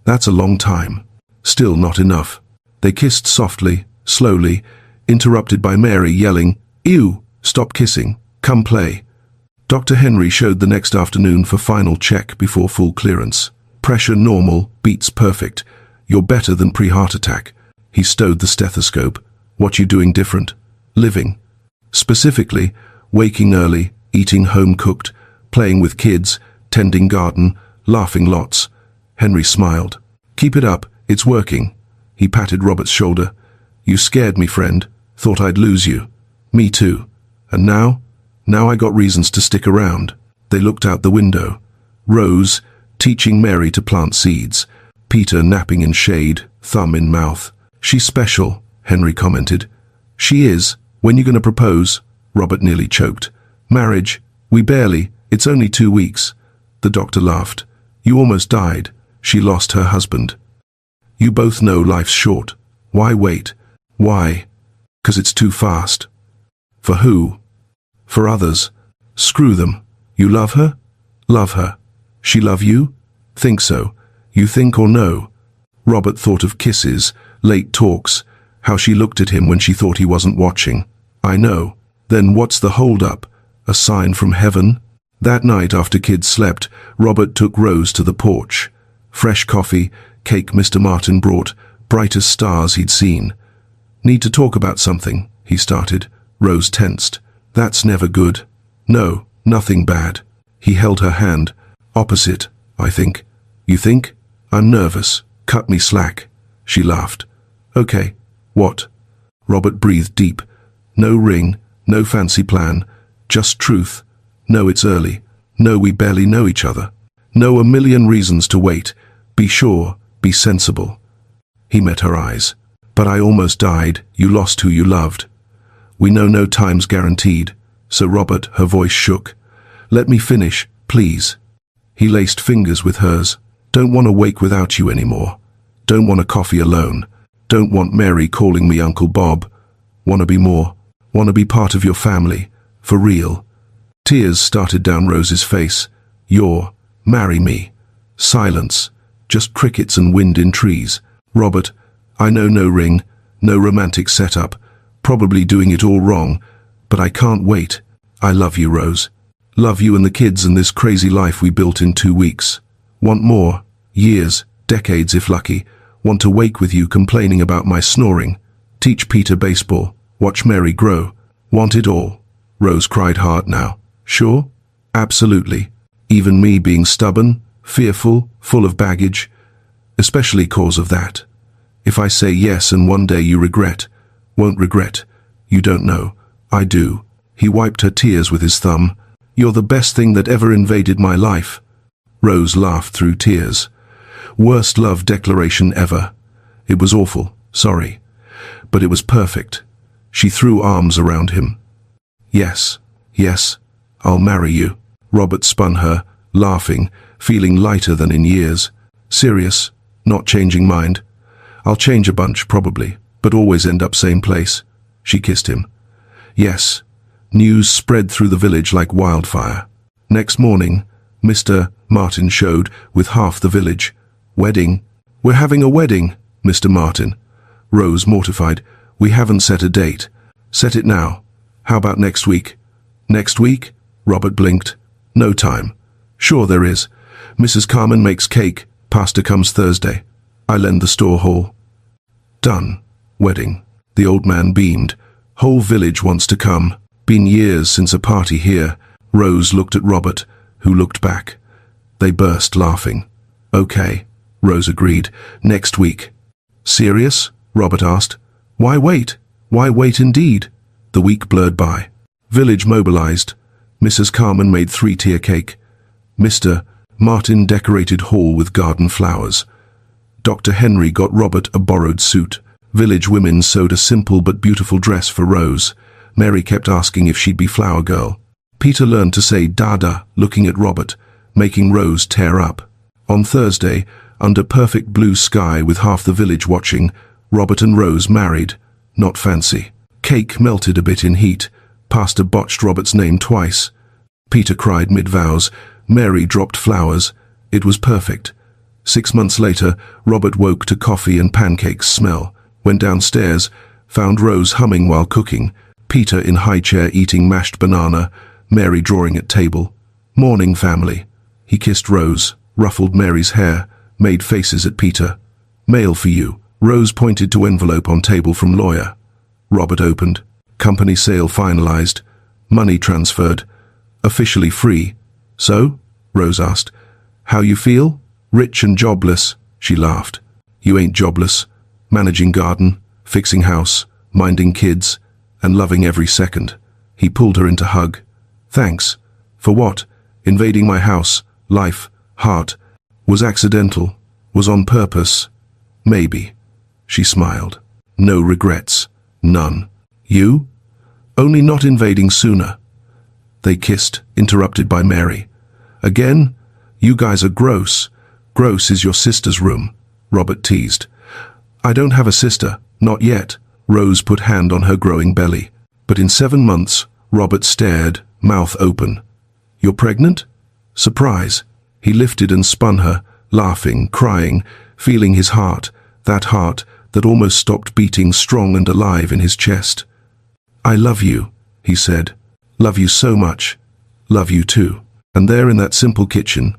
That's a long time. Still not enough. They kissed softly, slowly, interrupted by Mary yelling, Ew! Stop kissing. Come play. Dr. Henry showed the next afternoon for final check before full clearance. Pressure normal, beats perfect. You're better than pre-heart attack. He stowed the stethoscope. What you doing different? Living. Specifically, waking early, eating home-cooked, playing with kids, tending garden, laughing lots. Henry smiled. Keep it up, it's working. He patted Robert's shoulder. You scared me, friend. Thought I'd lose you. Me too. And now? Now I got reasons to stick around. They looked out the window. Rose, teaching Mary to plant seeds. Peter napping in shade, thumb in mouth. She's special, Henry commented. She is. When you gonna propose? Robert nearly choked. Marriage? We barely. It's only 2 weeks. The doctor laughed. You almost died. She lost her husband. You both know life's short. Why wait? Why? 'Cause it's too fast. For who? For others. Screw them. You love her? Love her. She love you? Think so. You think or know? Robert thought of kisses, late talks, how she looked at him when she thought he wasn't watching. I know. Then what's the hold-up? A sign from heaven? That night after kids slept, Robert took Rose to the porch. Fresh coffee, cake Mr. Martin brought, brightest stars he'd seen. Need to talk about something, he started. Rose tensed. That's never good. No, nothing bad. He held her hand. Opposite, I think. You think? I'm nervous. Cut me slack. She laughed. Okay. What? Robert breathed deep. No ring, no fancy plan. Just truth. No, it's early. No, we barely know each other. No, a million reasons to wait. Be sure, be sensible. He met her eyes. But I almost died. You lost who you loved. We know no time's guaranteed. So Robert, her voice shook. Let me finish, please. He laced fingers with hers. Don't want to wake without you anymore. Don't want a coffee alone. Don't want Mary calling me Uncle Bob. Want to be more. Want to be part of your family. For real. Tears started down Rose's face. Marry me. Silence. Just crickets and wind in trees. Robert, I know no ring, no romantic setup. Probably doing it all wrong. But I can't wait. I love you, Rose. Love you and the kids and this crazy life we built in 2 weeks. Want more. Years, decades if lucky. Want to wake with you complaining about my snoring. Teach Peter baseball. Watch Mary grow. Want it all. Rose cried hard now. Sure? Absolutely. Even me being stubborn, fearful, full of baggage. Especially cause of that. If I say yes and one day you regret, won't regret. You don't know. I do. He wiped her tears with his thumb. You're the best thing that ever invaded my life. Rose laughed through tears. Worst love declaration ever. It was awful, sorry. But it was perfect. She threw arms around him. Yes, yes, I'll marry you. Robert spun her, laughing, feeling lighter than in years. Serious, not changing mind. I'll change a bunch, probably, but always end up same place. She kissed him. Yes. News spread through the village like wildfire. Next morning, Mr. Martin showed with half the village. Wedding. We're having a wedding, Mr. Martin. Rose mortified. We haven't set a date. Set it now. How about next week? Next week? Robert blinked. No time. Sure there is. Mrs. Carmen makes cake. Pastor comes Thursday. I lend the store hall. Done. Wedding. The old man beamed. Whole village wants to come. Been years since a party here. Rose looked at Robert, who looked back. They burst laughing. Okay, Rose agreed. Next week. Serious? Robert asked. Why wait? Why wait indeed? The week blurred by. Village mobilized. Mrs. Carmen made 3-tier cake. Mr. Martin decorated hall with garden flowers. Dr. Henry got Robert a borrowed suit. Village women sewed a simple but beautiful dress for Rose. Mary kept asking if she'd be flower girl. Peter learned to say Dada, looking at Robert, making Rose tear up. On Thursday, under perfect blue sky with half the village watching, Robert and Rose married. Not fancy. Cake melted a bit in heat. Pastor botched Robert's name twice. Peter cried mid-vows. Mary dropped flowers. It was perfect. 6 months later, Robert woke to coffee and pancakes smell. Went downstairs, found Rose humming while cooking, Peter in high chair eating mashed banana, Mary drawing at table. Morning, family. He kissed Rose, ruffled Mary's hair, made faces at Peter. Mail for you. Rose pointed to envelope on table from lawyer. Robert opened. Company sale finalized. Money transferred. Officially free. So? Rose asked. How you feel? Rich and jobless. She laughed. You ain't jobless. Managing garden, fixing house, minding kids, and loving every second. He pulled her into hug. Thanks. For what? Invading my house, life, heart. Was accidental. Was on purpose. Maybe. She smiled. No regrets. None. You? Only not invading sooner. They kissed, interrupted by Mary. Again? You guys are gross. Gross is your sister's room, Robert teased. I don't have a sister, not yet. Rose put hand on her growing belly. But in 7 months, Robert stared, mouth open. You're pregnant? Surprise. He lifted and spun her, laughing, crying, feeling his heart that almost stopped beating strong and alive in his chest. I love you, he said. Love you so much. Love you too. And there in that simple kitchen,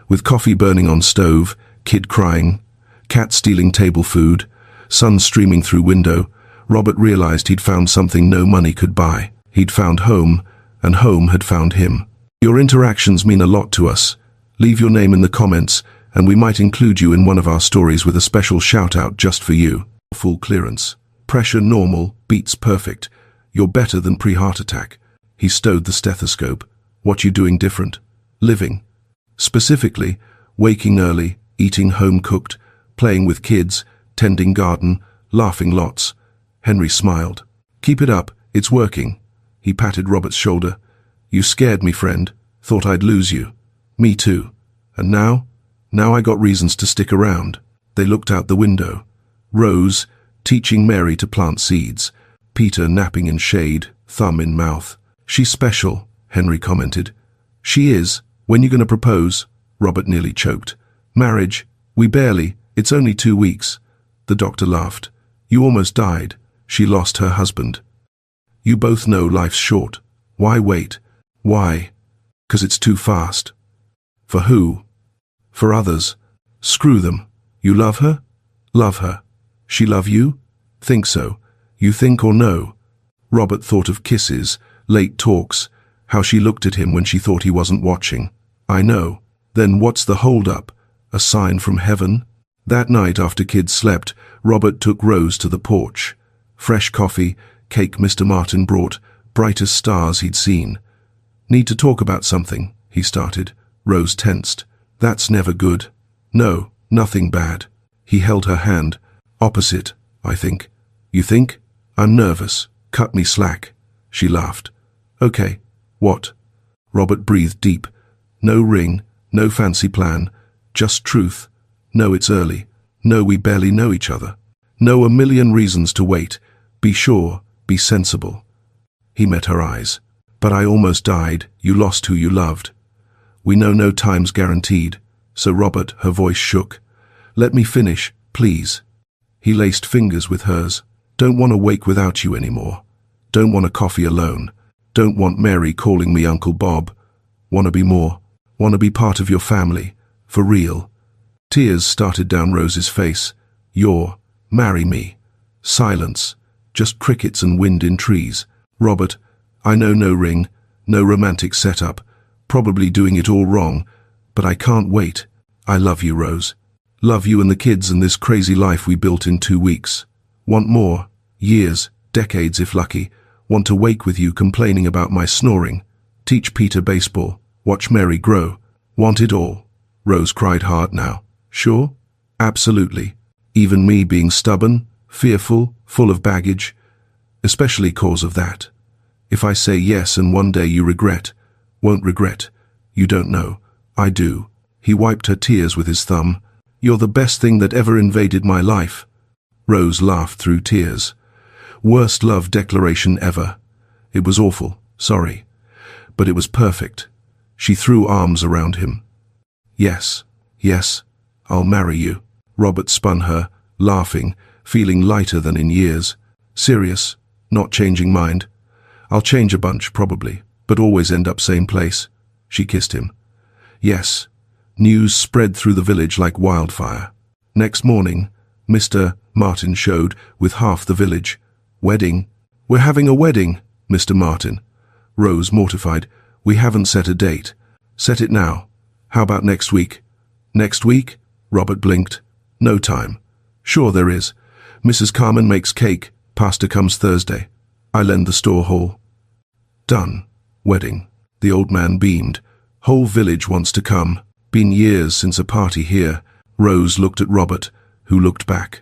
with coffee burning on stove, kid crying, cat stealing table food, sun streaming through window, Robert realized he'd found something no money could buy. He'd found home, and home had found him. Your interactions mean a lot to us. Leave your name in the comments, and we might include you in one of our stories with a special shout-out just for you. Full clearance. Pressure normal, beats perfect. You're better than pre-heart attack. He stowed the stethoscope. What you doing different? Living. Specifically, waking early, eating home-cooked, playing with kids, tending garden, laughing lots. Henry smiled. Keep it up, it's working. He patted Robert's shoulder. You scared me, friend. Thought I'd lose you. Me too. And now? Now I got reasons to stick around. They looked out the window. Rose, teaching Mary to plant seeds. Peter napping in shade, thumb in mouth. She's special, Henry commented. She is. When you gonna propose? Robert nearly choked. Marriage? We barely. It's only 2 weeks. The doctor laughed. You almost died. She lost her husband. You both know life's short. Why wait? Why? 'Cause it's too fast. For who? For others. Screw them. You love her? Love her. She love you? Think so. You think or know? Robert thought of kisses, late talks, how she looked at him when she thought he wasn't watching. I know. Then what's the hold-up? A sign from heaven? That night after kids slept, Robert took Rose to the porch. Fresh coffee, cake Mr. Martin brought, brightest stars he'd seen. Need to talk about something, he started. Rose tensed. That's never good. No, nothing bad. He held her hand. Opposite, I think. You think? I'm nervous. Cut me slack. She laughed. Okay. What? Robert breathed deep. No ring, no fancy plan. Just truth. No, it's early. No, we barely know each other. No, a million reasons to wait. Be sure, be sensible. He met her eyes. But I almost died. You lost who you loved. We know no time's guaranteed. So Robert, her voice shook. Let me finish, please. He laced fingers with hers. Don't want to wake without you anymore. Don't want a coffee alone. Don't want Mary calling me Uncle Bob. Want to be more. Want to be part of your family. For real. Tears started down Rose's face. Marry me. Silence. Just crickets and wind in trees. Robert, I know no ring, no romantic setup, probably doing it all wrong, but I can't wait. I love you, Rose. Love you and the kids and this crazy life we built in 2 weeks. Want more. Years, decades if lucky. Want to wake with you complaining about my snoring. Teach Peter baseball. Watch Mary grow. Want it all. Rose cried hard now. Sure? Absolutely. Even me being stubborn, fearful, full of baggage. Especially cause of that. If I say yes and one day you regret, won't regret. You don't know. I do. He wiped her tears with his thumb. You're the best thing that ever invaded my life. Rose laughed through tears. Worst love declaration ever. It was awful, sorry. But it was perfect. She threw arms around him. Yes, I'll marry you. Robert spun her, laughing, feeling lighter than in years. Serious, not changing mind. I'll change a bunch, probably, but always end up same place. She kissed him. Yes. News spread through the village like wildfire. Next morning, Mr. Martin showed with half the village. Wedding. We're having a wedding, Mr. Martin. Rose, mortified. We haven't set a date. Set it now. How about next week? Next week? Robert blinked. No time. Sure there is. Mrs. Carmen makes cake. Pastor comes Thursday. I lend the store hall. Done. Wedding. The old man beamed. Whole village wants to come. Been years since a party here. Rose looked at Robert, who looked back.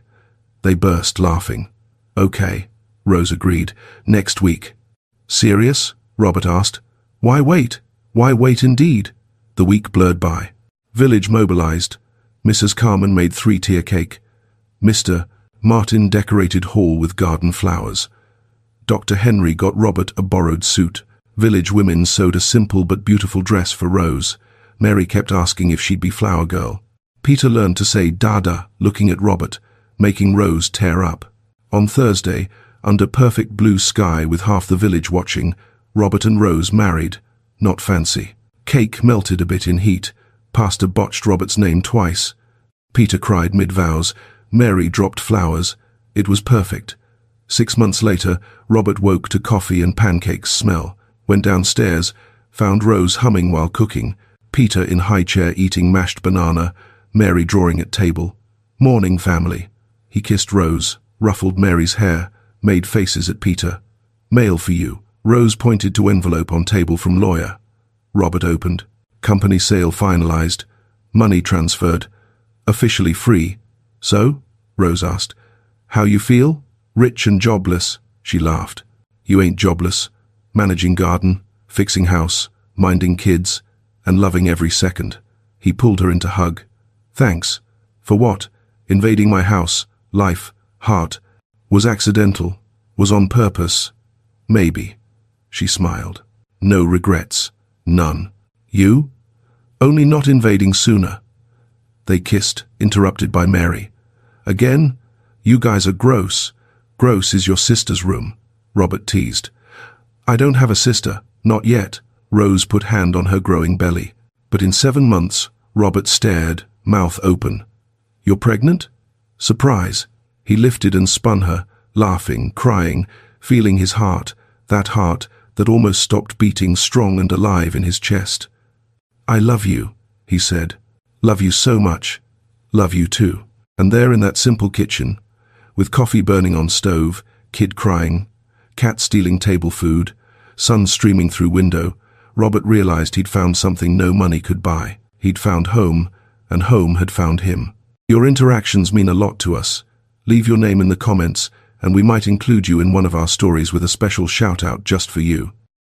They burst laughing. Okay, Rose agreed. Next week. Serious? Robert asked. Why wait? Why wait indeed? The week blurred by. Village mobilized. Mrs. Carmen made 3-tier cake. Mr. Martin decorated hall with garden flowers. Dr. Henry got Robert a borrowed suit. Village women sewed a simple but beautiful dress for Rose. Mary kept asking if she'd be flower girl. Peter learned to say Dada, looking at Robert, making Rose tear up. On Thursday, under perfect blue sky with half the village watching, Robert and Rose married. Not fancy. Cake melted a bit in heat. Pastor botched Robert's name twice. Peter cried mid-vows. Mary dropped flowers. It was perfect. 6 months later, Robert woke to coffee and pancakes smell. Went downstairs, found Rose humming while cooking, Peter in high chair eating mashed banana, Mary drawing at table. Morning, family. He kissed Rose, ruffled Mary's hair, made faces at Peter. Mail for you. Rose pointed to envelope on table from lawyer. Robert opened. Company sale finalized. Money transferred. Officially free. So? Rose asked. How you feel? Rich and jobless. She laughed. You ain't jobless. Managing garden, fixing house, minding kids, and loving every second. He pulled her into hug. Thanks. For what? Invading my house, life, heart. Was accidental. Was on purpose. Maybe. She smiled. No regrets. None. You? Only not invading sooner. They kissed, interrupted by Mary. Again? You guys are gross. Gross is your sister's room, Robert teased. I don't have a sister, not yet. Rose put hand on her growing belly. But in 7 months, Robert stared, mouth open. You're pregnant? Surprise. He lifted and spun her, laughing, crying, feeling his heart that almost stopped beating strong and alive in his chest. I love you, he said. Love you so much. Love you too. And there in that simple kitchen, with coffee burning on stove, kid crying, cat stealing table food, sun streaming through window, Robert realized he'd found something no money could buy. He'd found home, and home had found him. Your interactions mean a lot to us. Leave your name in the comments, and we might include you in one of our stories with a special shout-out just for you.